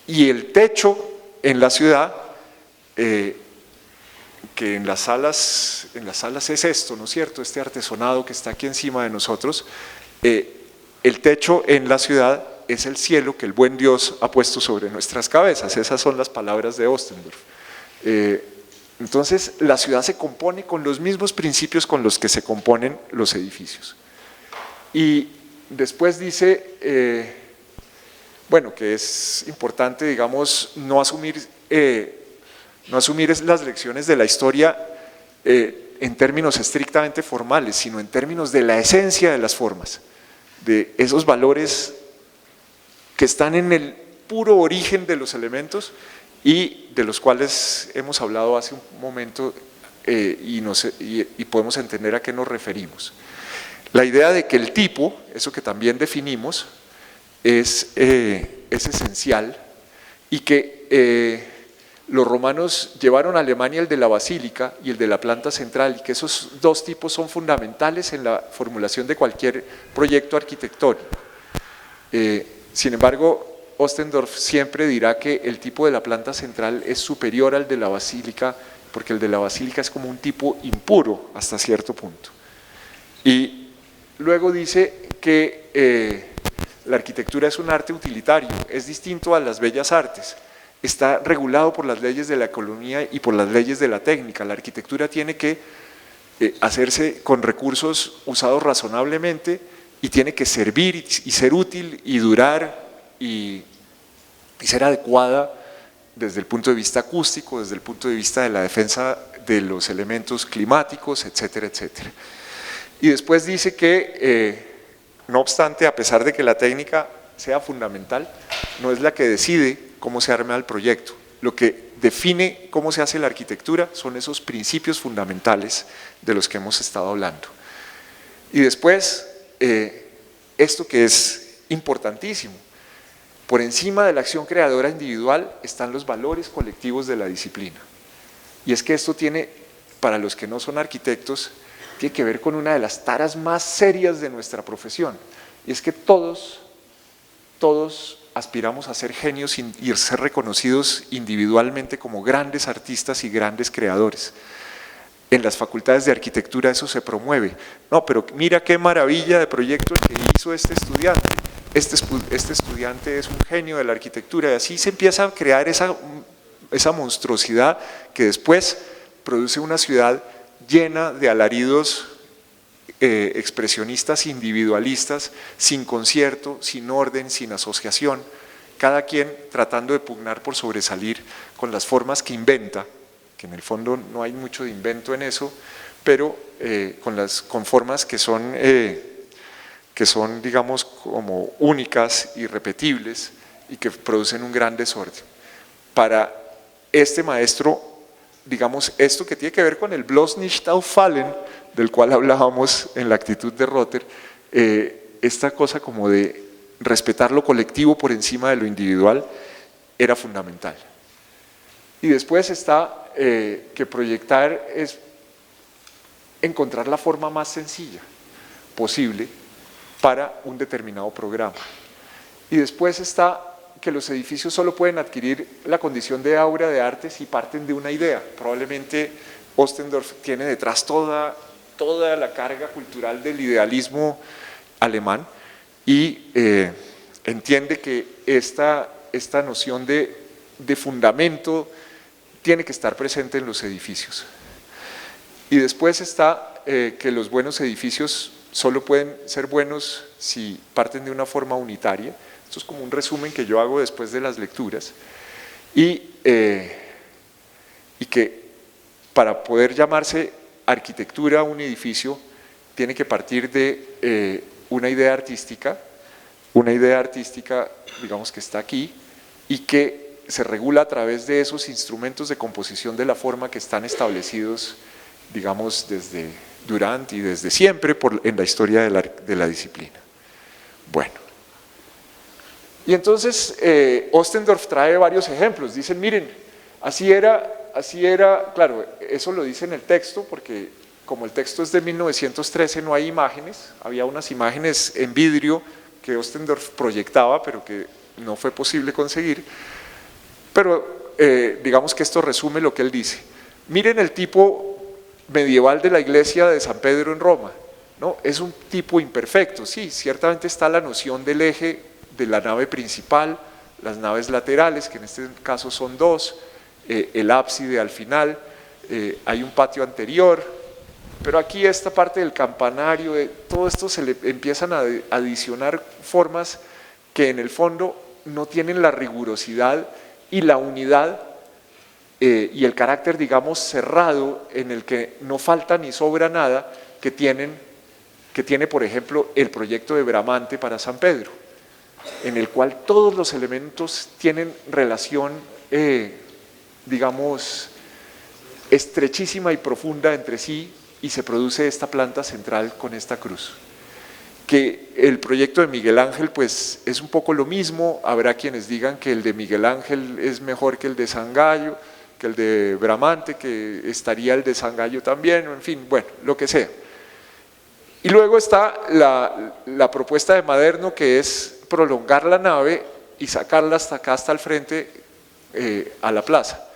y el techo en la ciudad, que en las salas es esto, ¿no es cierto?, este artesonado que está aquí encima de nosotros. El techo en la ciudad es el cielo que el buen Dios ha puesto sobre nuestras cabezas. Esas son las palabras de Ostendorf. Entonces, la ciudad se compone con los mismos principios con los que se componen los edificios. Y después dice, bueno, que es importante, digamos, no asumir las lecciones de la historia en términos estrictamente formales, sino en términos de la esencia de las formas, de esos valores que están en el puro origen de los elementos y de los cuales hemos hablado hace un momento y podemos entender a qué nos referimos. La idea de que el tipo, eso que también definimos, es esencial, y que los romanos llevaron a Alemania el de la basílica y el de la planta central, y que esos dos tipos son fundamentales en la formulación de cualquier proyecto arquitectónico. Sin embargo, Ostendorf siempre dirá que el tipo de la planta central es superior al de la basílica, porque el de la basílica es como un tipo impuro hasta cierto punto. Y luego dice que la arquitectura es un arte utilitario, es distinto a las bellas artes, está regulado por las leyes de la economía y por las leyes de la técnica. La arquitectura tiene que hacerse con recursos usados razonablemente, y tiene que servir y ser útil y durar y ser adecuada desde el punto de vista acústico, desde el punto de vista de la defensa de los elementos climáticos, etcétera, etcétera. Y después dice que, no obstante, a pesar de que la técnica sea fundamental, no es la que decide cómo se arma el proyecto. Lo que define cómo se hace la arquitectura son esos principios fundamentales de los que hemos estado hablando. Y después, esto que es importantísimo, por encima de la acción creadora individual están los valores colectivos de la disciplina. Y es que esto tiene, para los que no son arquitectos, tiene que ver con una de las taras más serias de nuestra profesión, y es que todos aspiramos a ser genios y ser reconocidos individualmente como grandes artistas y grandes creadores. En las facultades de arquitectura eso se promueve. No, pero mira qué maravilla de proyecto el que hizo este estudiante. Este estudiante es un genio de la arquitectura, y así se empieza a crear esa monstruosidad que después produce una ciudad llena de alaridos expresionistas individualistas, sin concierto, sin orden, sin asociación, cada quien tratando de pugnar por sobresalir con las formas que inventa, que en el fondo no hay mucho de invento en eso, pero con formas que son digamos como únicas, irrepetibles, y que producen un gran desorden. Para este maestro, digamos, esto que tiene que ver con el Bloß nicht auffallen, del cual hablábamos en la actitud de Rother, esta cosa como de respetar lo colectivo por encima de lo individual, era fundamental. Y después está que proyectar es encontrar la forma más sencilla posible para un determinado programa. Y después está que los edificios solo pueden adquirir la condición de obra de arte si parten de una idea. Probablemente Ostendorf tiene detrás toda la carga cultural del idealismo alemán, y entiende que esta esta noción de fundamento tiene que estar presente en los edificios. Y después está que los buenos edificios solo pueden ser buenos si parten de una forma unitaria. Esto es como un resumen que yo hago después de las lecturas. Y que para poder llamarse arquitectura un edificio tiene que partir de una idea artística, digamos que está aquí, y que se regula a través de esos instrumentos de composición de la forma que están establecidos, digamos, desde Durant y desde siempre en la historia de la disciplina. Bueno, y entonces Ostendorf trae varios ejemplos. Dicen, miren, así era, claro, eso lo dice en el texto, porque como el texto es de 1913 no hay imágenes, había unas imágenes en vidrio que Ostendorf proyectaba, pero que no fue posible conseguir, pero digamos que esto resume lo que él dice. Miren el tipo medieval de la iglesia de San Pedro en Roma, ¿no? Es un tipo imperfecto, sí, ciertamente está la noción del eje de la nave principal, las naves laterales, que en este caso son dos, el ábside al final, hay un patio anterior, pero aquí esta parte del campanario, todo esto se le empiezan a adicionar formas que en el fondo no tienen la rigurosidad y la unidad y el carácter, digamos, cerrado, en el que no falta ni sobra nada que tiene, por ejemplo, el proyecto de Bramante para San Pedro, en el cual todos los elementos tienen relación, digamos, estrechísima y profunda entre sí, y se produce esta planta central con esta cruz. Que el proyecto de Miguel Ángel pues es un poco lo mismo, habrá quienes digan que el de Miguel Ángel es mejor que el de Sangallo, que el de Bramante, que estaría el de Sangallo también, en fin, bueno, lo que sea. Y luego está la propuesta de Maderno, que es prolongar la nave y sacarla hasta acá, hasta el frente, a la plaza.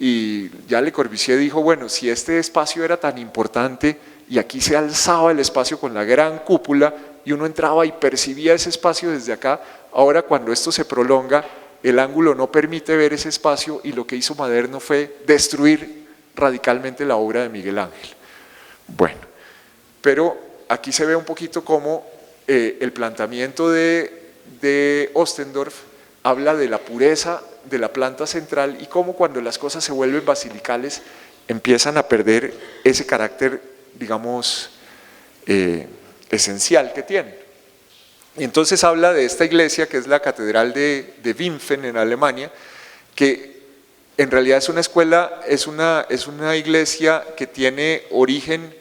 Y ya Le Corbusier dijo, bueno, si este espacio era tan importante y aquí se alzaba el espacio con la gran cúpula y uno entraba y percibía ese espacio desde acá, ahora cuando esto se prolonga, el ángulo no permite ver ese espacio, y lo que hizo Maderno fue destruir radicalmente la obra de Miguel Ángel. Bueno, pero aquí se ve un poquito cómo el planteamiento de Ostendorf habla de la pureza de la planta central y cómo cuando las cosas se vuelven basilicales empiezan a perder ese carácter, digamos, esencial que tienen. Y entonces habla de esta iglesia que es la catedral de Wimpfen en Alemania, que en realidad es una escuela, es una iglesia que tiene origen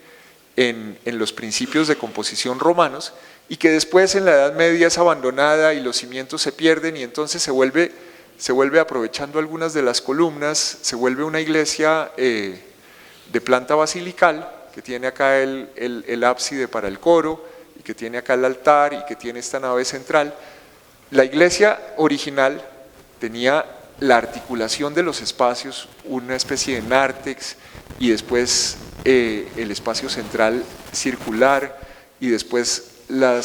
en los principios de composición romanos, y que después en la Edad Media es abandonada y los cimientos se pierden, y entonces se vuelve aprovechando algunas de las columnas, se vuelve una iglesia de planta basilical, que tiene acá el ábside para el coro, y que tiene acá el altar, y que tiene esta nave central. La iglesia original tenía la articulación de los espacios, una especie de nártex, y después el espacio central circular, y después la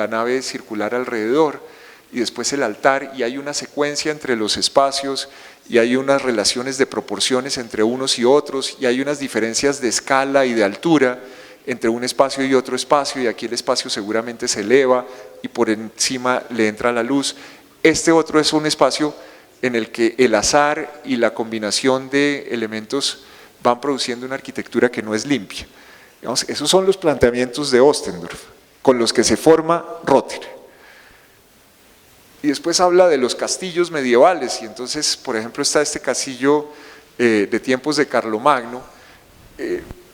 nave circular alrededor, y después el altar, y hay una secuencia entre los espacios, y hay unas relaciones de proporciones entre unos y otros, y hay unas diferencias de escala y de altura entre un espacio y otro espacio, y aquí el espacio seguramente se eleva y por encima le entra la luz. Este otro es un espacio en el que el azar y la combinación de elementos van produciendo una arquitectura que no es limpia. Digamos, esos son los planteamientos de Ostendorf, con los que se forma Rother. Y después habla de los castillos medievales, y entonces, por ejemplo, está este castillo de tiempos de Carlomagno,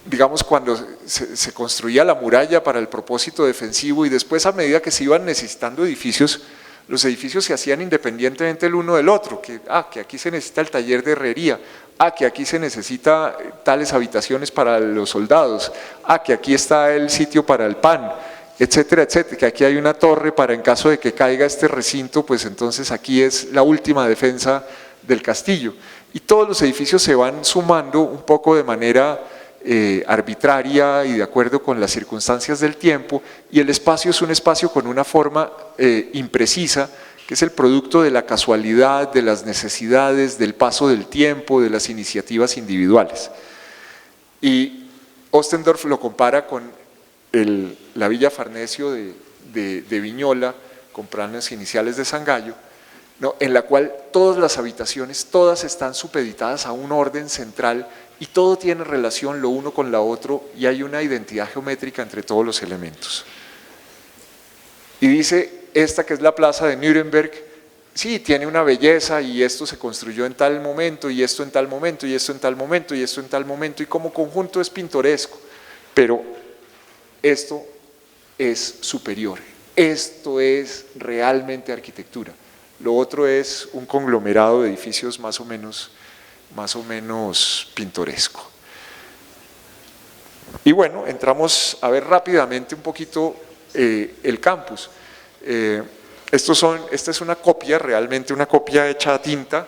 digamos, cuando se construía la muralla para el propósito defensivo, y después, a medida que se iban necesitando edificios, los edificios se hacían independientemente el uno del otro, que aquí se necesita el taller de herrería, que aquí se necesita tales habitaciones para los soldados, que aquí está el sitio para el pan, etcétera, etcétera, que aquí hay una torre para en caso de que caiga este recinto, pues entonces aquí es la última defensa del castillo. Y todos los edificios se van sumando un poco de manera arbitraria y de acuerdo con las circunstancias del tiempo, y el espacio es un espacio con una forma imprecisa que es el producto de la casualidad, de las necesidades, del paso del tiempo, de las iniciativas individuales. Y Ostendorf lo compara con la Villa Farnesio de Viñola, con planes iniciales de San Gallo, ¿no?, en la cual todas las habitaciones, todas están supeditadas a un orden central y todo tiene relación lo uno con lo otro y hay una identidad geométrica entre todos los elementos. Y dice, esta que es la plaza de Nuremberg, sí, tiene una belleza y esto se construyó en tal momento y esto en tal momento y esto en tal momento y esto en tal momento y como conjunto es pintoresco, pero esto es superior, esto es realmente arquitectura. Lo otro es un conglomerado de edificios más o menos pintoresco. Y bueno, entramos a ver rápidamente un poquito el campus. Esta es una copia, realmente una copia hecha a tinta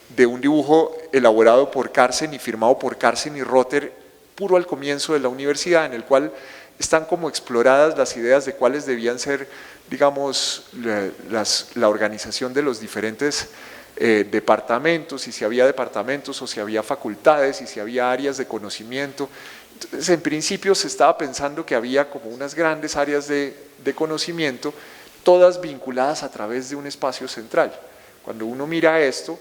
de un dibujo elaborado por Carsten y firmado por Carsten y Rother puro al comienzo de la universidad, en el cual están como exploradas las ideas de cuáles debían ser, digamos, la organización de los diferentes departamentos, y si había departamentos o si había facultades y si había áreas de conocimiento. Entonces, en principio se estaba pensando que había como unas grandes áreas de conocimiento, todas vinculadas a través de un espacio central. Cuando uno mira esto,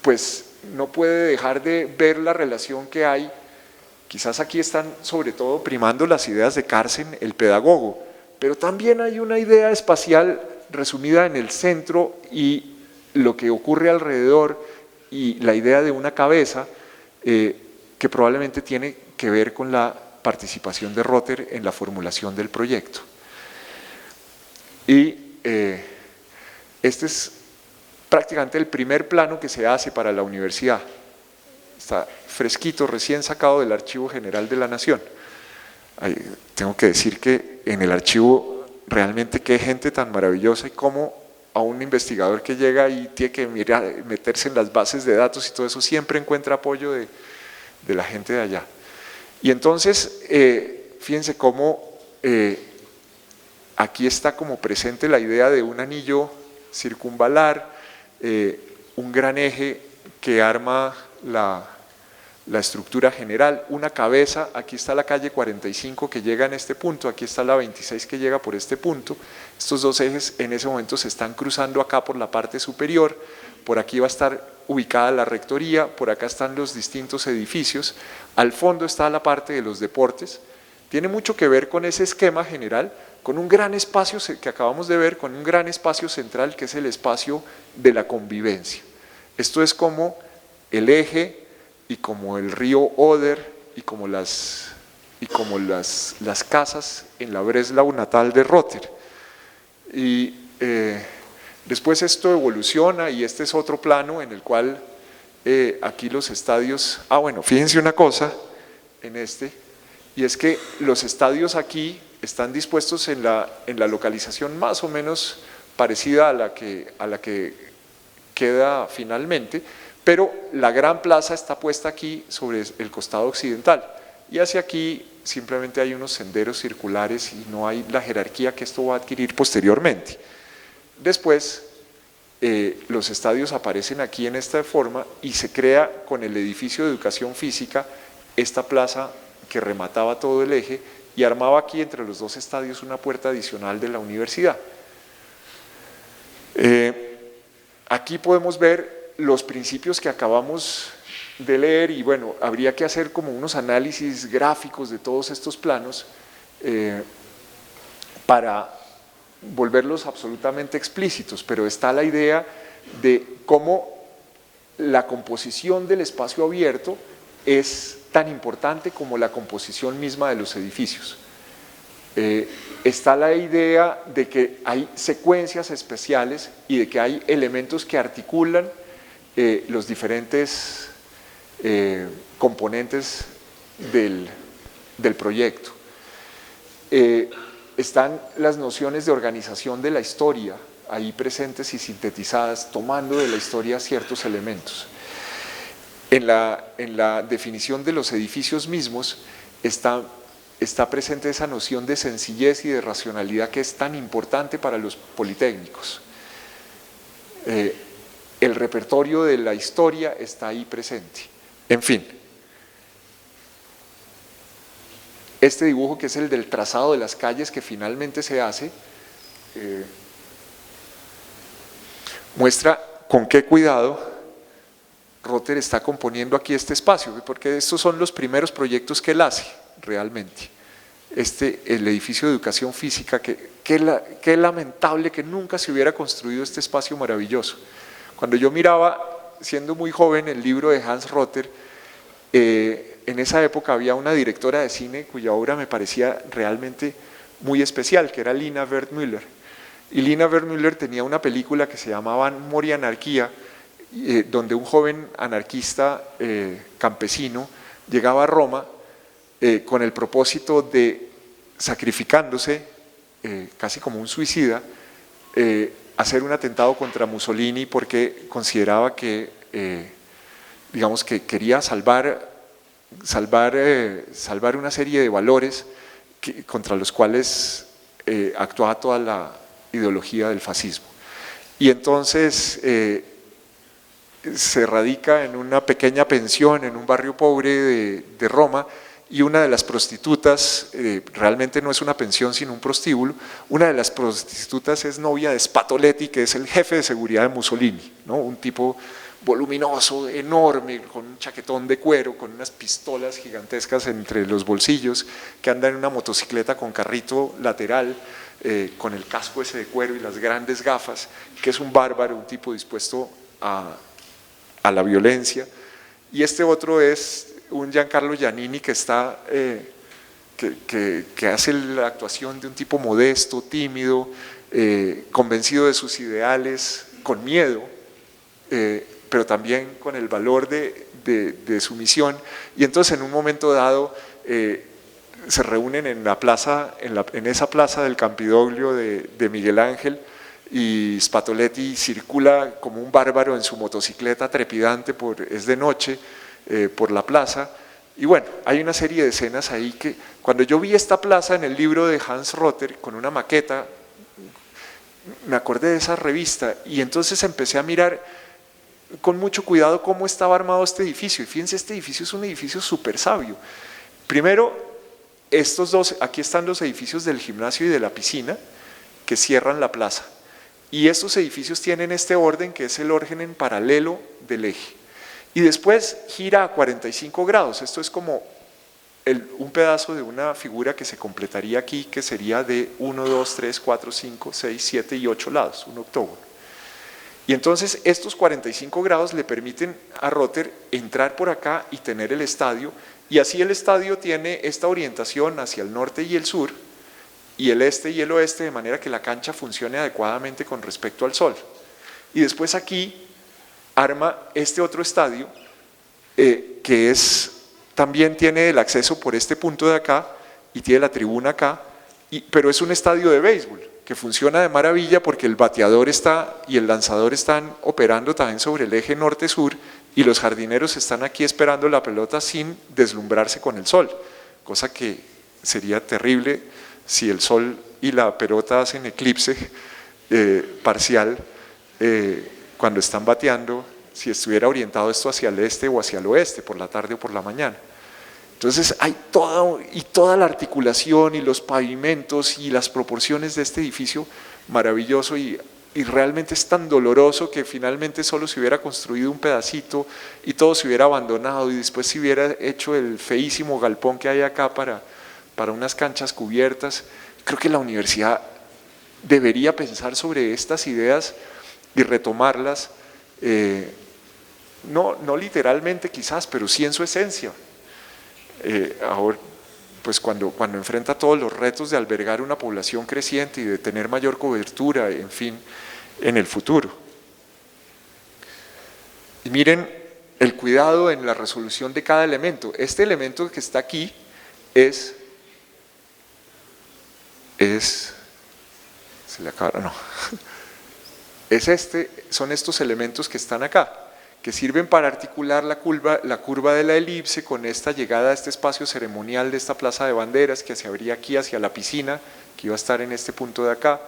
pues no puede dejar de ver la relación que hay. Quizás aquí están sobre todo primando las ideas de Carsten, el pedagogo, pero también hay una idea espacial resumida en el centro y lo que ocurre alrededor y la idea de una cabeza que probablemente tiene que ver con la participación de Rother en la formulación del proyecto. Y este es prácticamente el primer plano que se hace para la universidad. Está fresquito, recién sacado del Archivo General de la Nación. Tengo que decir que en el archivo realmente qué gente tan maravillosa, y cómo a un investigador que llega y tiene que meterse en las bases de datos y todo eso, siempre encuentra apoyo de la gente de allá. Y entonces, fíjense cómo aquí está como presente la idea de un anillo circunvalar, un gran eje que arma la estructura general, una cabeza. Aquí está la calle 45 que llega en este punto, aquí está la 26 que llega por este punto. Estos dos ejes en ese momento se están cruzando acá por la parte superior, por aquí va a estar ubicada la rectoría, por acá están los distintos edificios, al fondo está la parte de los deportes. Tiene mucho que ver con ese esquema general, con un gran espacio que acabamos de ver, con un gran espacio central que es el espacio de la convivencia. Esto es como el eje y como el río Oder y como las casas en la Breslau natal de Rother. Y después esto evoluciona y este es otro plano en el cual aquí los estadios, bueno, fíjense una cosa en este, y es que los estadios aquí están dispuestos en la localización más o menos parecida a la que queda finalmente, pero la gran plaza está puesta aquí sobre el costado occidental y hacia aquí simplemente hay unos senderos circulares y no hay la jerarquía que esto va a adquirir posteriormente. Después los estadios aparecen aquí en esta forma y se crea con el edificio de educación física esta plaza que remataba todo el eje y armaba aquí entre los dos estadios una puerta adicional de la universidad. Aquí podemos ver los principios que acabamos de leer y bueno, habría que hacer como unos análisis gráficos de todos estos planos para volverlos absolutamente explícitos, pero está la idea de cómo la composición del espacio abierto es tan importante como la composición misma de los edificios. Está la idea de que hay secuencias especiales y de que hay elementos que articulan los diferentes componentes del proyecto. Están las nociones de organización de la historia ahí presentes y sintetizadas, tomando de la historia ciertos elementos. En la definición de los edificios mismos está está presente esa noción de sencillez y de racionalidad que es tan importante para los politécnicos. El repertorio de la historia está ahí presente. En fin, este dibujo, que es el del trazado de las calles que finalmente se hace, muestra con qué cuidado Rother está componiendo aquí este espacio, porque estos son los primeros proyectos que él hace realmente. El edificio de educación física, que lamentable que nunca se hubiera construido este espacio maravilloso. Cuando yo miraba, siendo muy joven, el libro de Hans Rother, en esa época había una directora de cine cuya obra me parecía realmente muy especial, que era Lina Wertmüller. Y Lina Wertmüller tenía una película que se llamaba Amor y Anarquía, donde un joven anarquista campesino llegaba a Roma con el propósito de, sacrificándose, casi como un suicida, hacer un atentado contra Mussolini porque consideraba que, digamos, que quería salvar una serie de valores contra los cuales actuaba toda la ideología del fascismo. Y entonces se radica en una pequeña pensión en un barrio pobre de Roma, y una de las prostitutas, realmente no es una pensión sino un prostíbulo, una de las prostitutas es novia de Spatoletti, que es el jefe de seguridad de Mussolini, ¿no? Un tipo voluminoso, enorme, con un chaquetón de cuero, con unas pistolas gigantescas entre los bolsillos, que anda en una motocicleta con carrito lateral, con el casco ese de cuero y las grandes gafas, que es un bárbaro, un tipo dispuesto a la violencia. Y este otro es un Giancarlo Giannini que está, que hace la actuación de un tipo modesto, tímido, convencido de sus ideales, con miedo, pero también con el valor de su misión. Y entonces en un momento dado se reúnen en la plaza, en esa plaza del Campidoglio de Miguel Ángel, y Spatoletti circula como un bárbaro en su motocicleta trepidante, es de noche, por la plaza. Y bueno, hay una serie de escenas ahí que, cuando yo vi esta plaza en el libro de Hans Rother con una maqueta, me acordé de esa revista, y entonces empecé a mirar con mucho cuidado cómo estaba armado este edificio. Y fíjense, este edificio es un edificio súper sabio. Primero, estos dos, aquí están los edificios del gimnasio y de la piscina que cierran la plaza, y estos edificios tienen este orden, que es el orden en paralelo del eje, y después gira a 45 grados. Esto es como un pedazo de una figura que se completaría aquí, que sería de 1, 2, 3, 4, 5, 6, 7 y 8 lados, un octógono. Y entonces estos 45 grados le permiten a Rother entrar por acá y tener el estadio, y así el estadio tiene esta orientación hacia el norte y el sur, y el este y el oeste, de manera que la cancha funcione adecuadamente con respecto al sol. Y después aquí arma este otro estadio, que también tiene el acceso por este punto de acá, y tiene la tribuna acá, pero es un estadio de béisbol, que funciona de maravilla porque el bateador y el lanzador están operando también sobre el eje norte-sur, y los jardineros están aquí esperando la pelota sin deslumbrarse con el sol, cosa que sería terrible si el sol y la pelota hacen eclipse parcial cuando están bateando, si estuviera orientado esto hacia el este o hacia el oeste, por la tarde o por la mañana. Entonces hay toda la articulación y los pavimentos y las proporciones de este edificio maravilloso, y realmente es tan doloroso que finalmente solo se hubiera construido un pedacito y todo se hubiera abandonado, y después se hubiera hecho el feísimo galpón que hay acá para unas canchas cubiertas. Creo que la universidad debería pensar sobre estas ideas y retomarlas, no literalmente quizás, pero sí en su esencia. Ahora, pues cuando enfrenta todos los retos de albergar una población creciente y de tener mayor cobertura, en fin, en el futuro. Y miren el cuidado en la resolución de cada elemento. Este elemento que está aquí son estos elementos que están acá, que sirven para articular la curva de la elipse con esta llegada a este espacio ceremonial de esta plaza de banderas que se abría aquí hacia la piscina, que iba a estar en este punto de acá,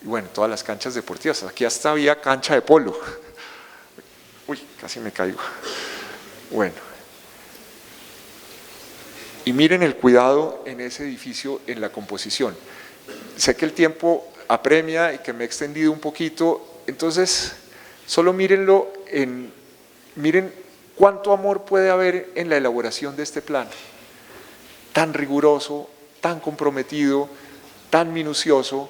y bueno, todas las canchas deportivas, aquí hasta había cancha de polo. Uy, casi me caigo. Bueno. Y miren el cuidado en ese edificio en la composición. Sé que el tiempo apremia y que me he extendido un poquito, entonces solo mírenlo miren cuánto amor puede haber en la elaboración de este plan, tan riguroso, tan comprometido, tan minucioso,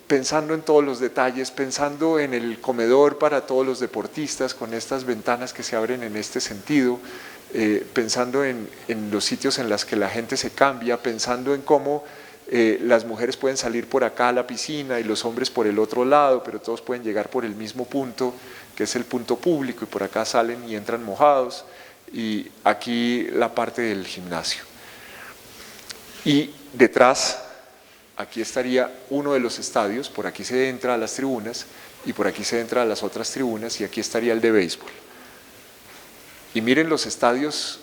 pensando en todos los detalles, pensando en el comedor para todos los deportistas con estas ventanas que se abren en este sentido, pensando en los sitios en los que la gente se cambia, pensando en cómo las mujeres pueden salir por acá a la piscina y los hombres por el otro lado, pero todos pueden llegar por el mismo punto, que es el punto público, y por acá salen y entran mojados, y aquí la parte del gimnasio. Y detrás, aquí estaría uno de los estadios, por aquí se entra a las tribunas, y por aquí se entra a las otras tribunas, y aquí estaría el de béisbol. Y miren los estadios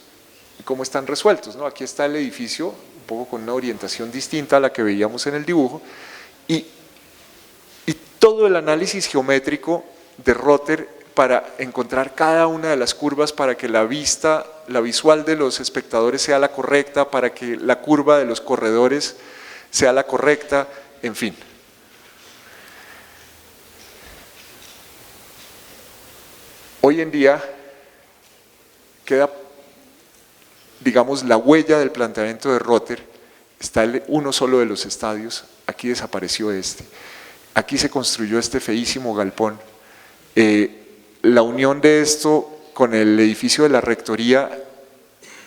cómo están resueltos, ¿no? Aquí está el edificio, un poco con una orientación distinta a la que veíamos en el dibujo, y todo el análisis geométrico de Rother para encontrar cada una de las curvas para que la visual de los espectadores sea la correcta, para que la curva de los corredores sea la correcta, en fin. Hoy en día queda, digamos, la huella del planteamiento de Rother, está uno solo de los estadios, aquí desapareció este, aquí se construyó este feísimo galpón. La unión de esto con el edificio de la rectoría,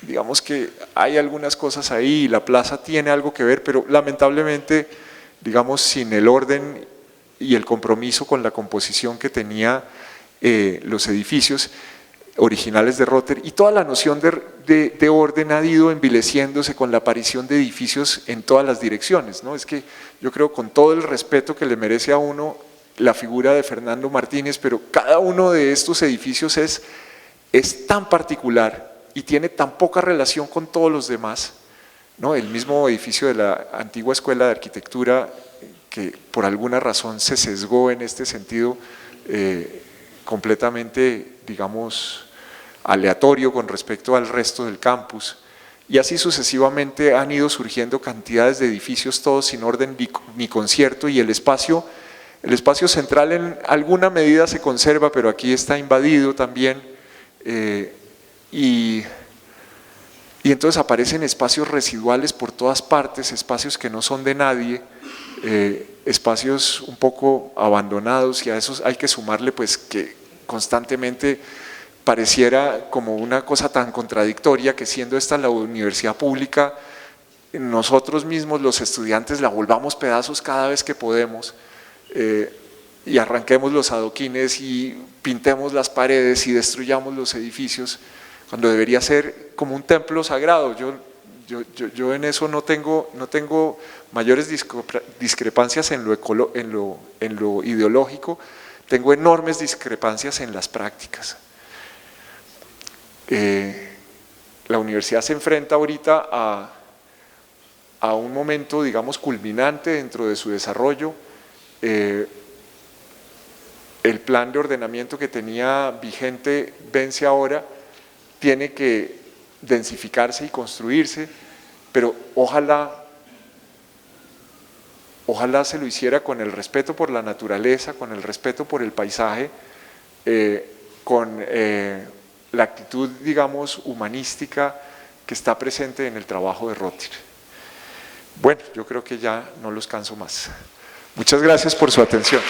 digamos que hay algunas cosas ahí, la plaza tiene algo que ver, pero lamentablemente, digamos, sin el orden y el compromiso con la composición que tenía los edificios originales de Rother, y toda la noción de orden ha ido envileciéndose con la aparición de edificios en todas las direcciones, ¿no? Es que yo creo, con todo el respeto que le merece a uno la figura de Fernando Martínez, pero cada uno de estos edificios es tan particular y tiene tan poca relación con todos los demás, ¿no? El mismo edificio de la antigua Escuela de Arquitectura, que por alguna razón se sesgó en este sentido completamente, digamos, aleatorio con respecto al resto del campus, y así sucesivamente han ido surgiendo cantidades de edificios, todos sin orden ni concierto, y el espacio central en alguna medida se conserva, pero aquí está invadido también, y entonces aparecen espacios residuales por todas partes, espacios que no son de nadie, espacios un poco abandonados, y a esos hay que sumarle pues que constantemente pareciera como una cosa tan contradictoria que, siendo esta la universidad pública, nosotros mismos los estudiantes la volvamos pedazos cada vez que podemos, y arranquemos los adoquines y pintemos las paredes y destruyamos los edificios, cuando debería ser como un templo sagrado. Yo en eso no tengo mayores discrepancias en lo ideológico, tengo enormes discrepancias en las prácticas. La universidad se enfrenta ahorita a un momento, digamos, culminante dentro de su desarrollo. El plan de ordenamiento que tenía vigente vence ahora, tiene que densificarse y construirse, pero ojalá se lo hiciera con el respeto por la naturaleza, con el respeto por el paisaje, con la actitud, digamos, humanística que está presente en el trabajo de Rother. Bueno, yo creo que ya no los canso más. Muchas gracias por su atención.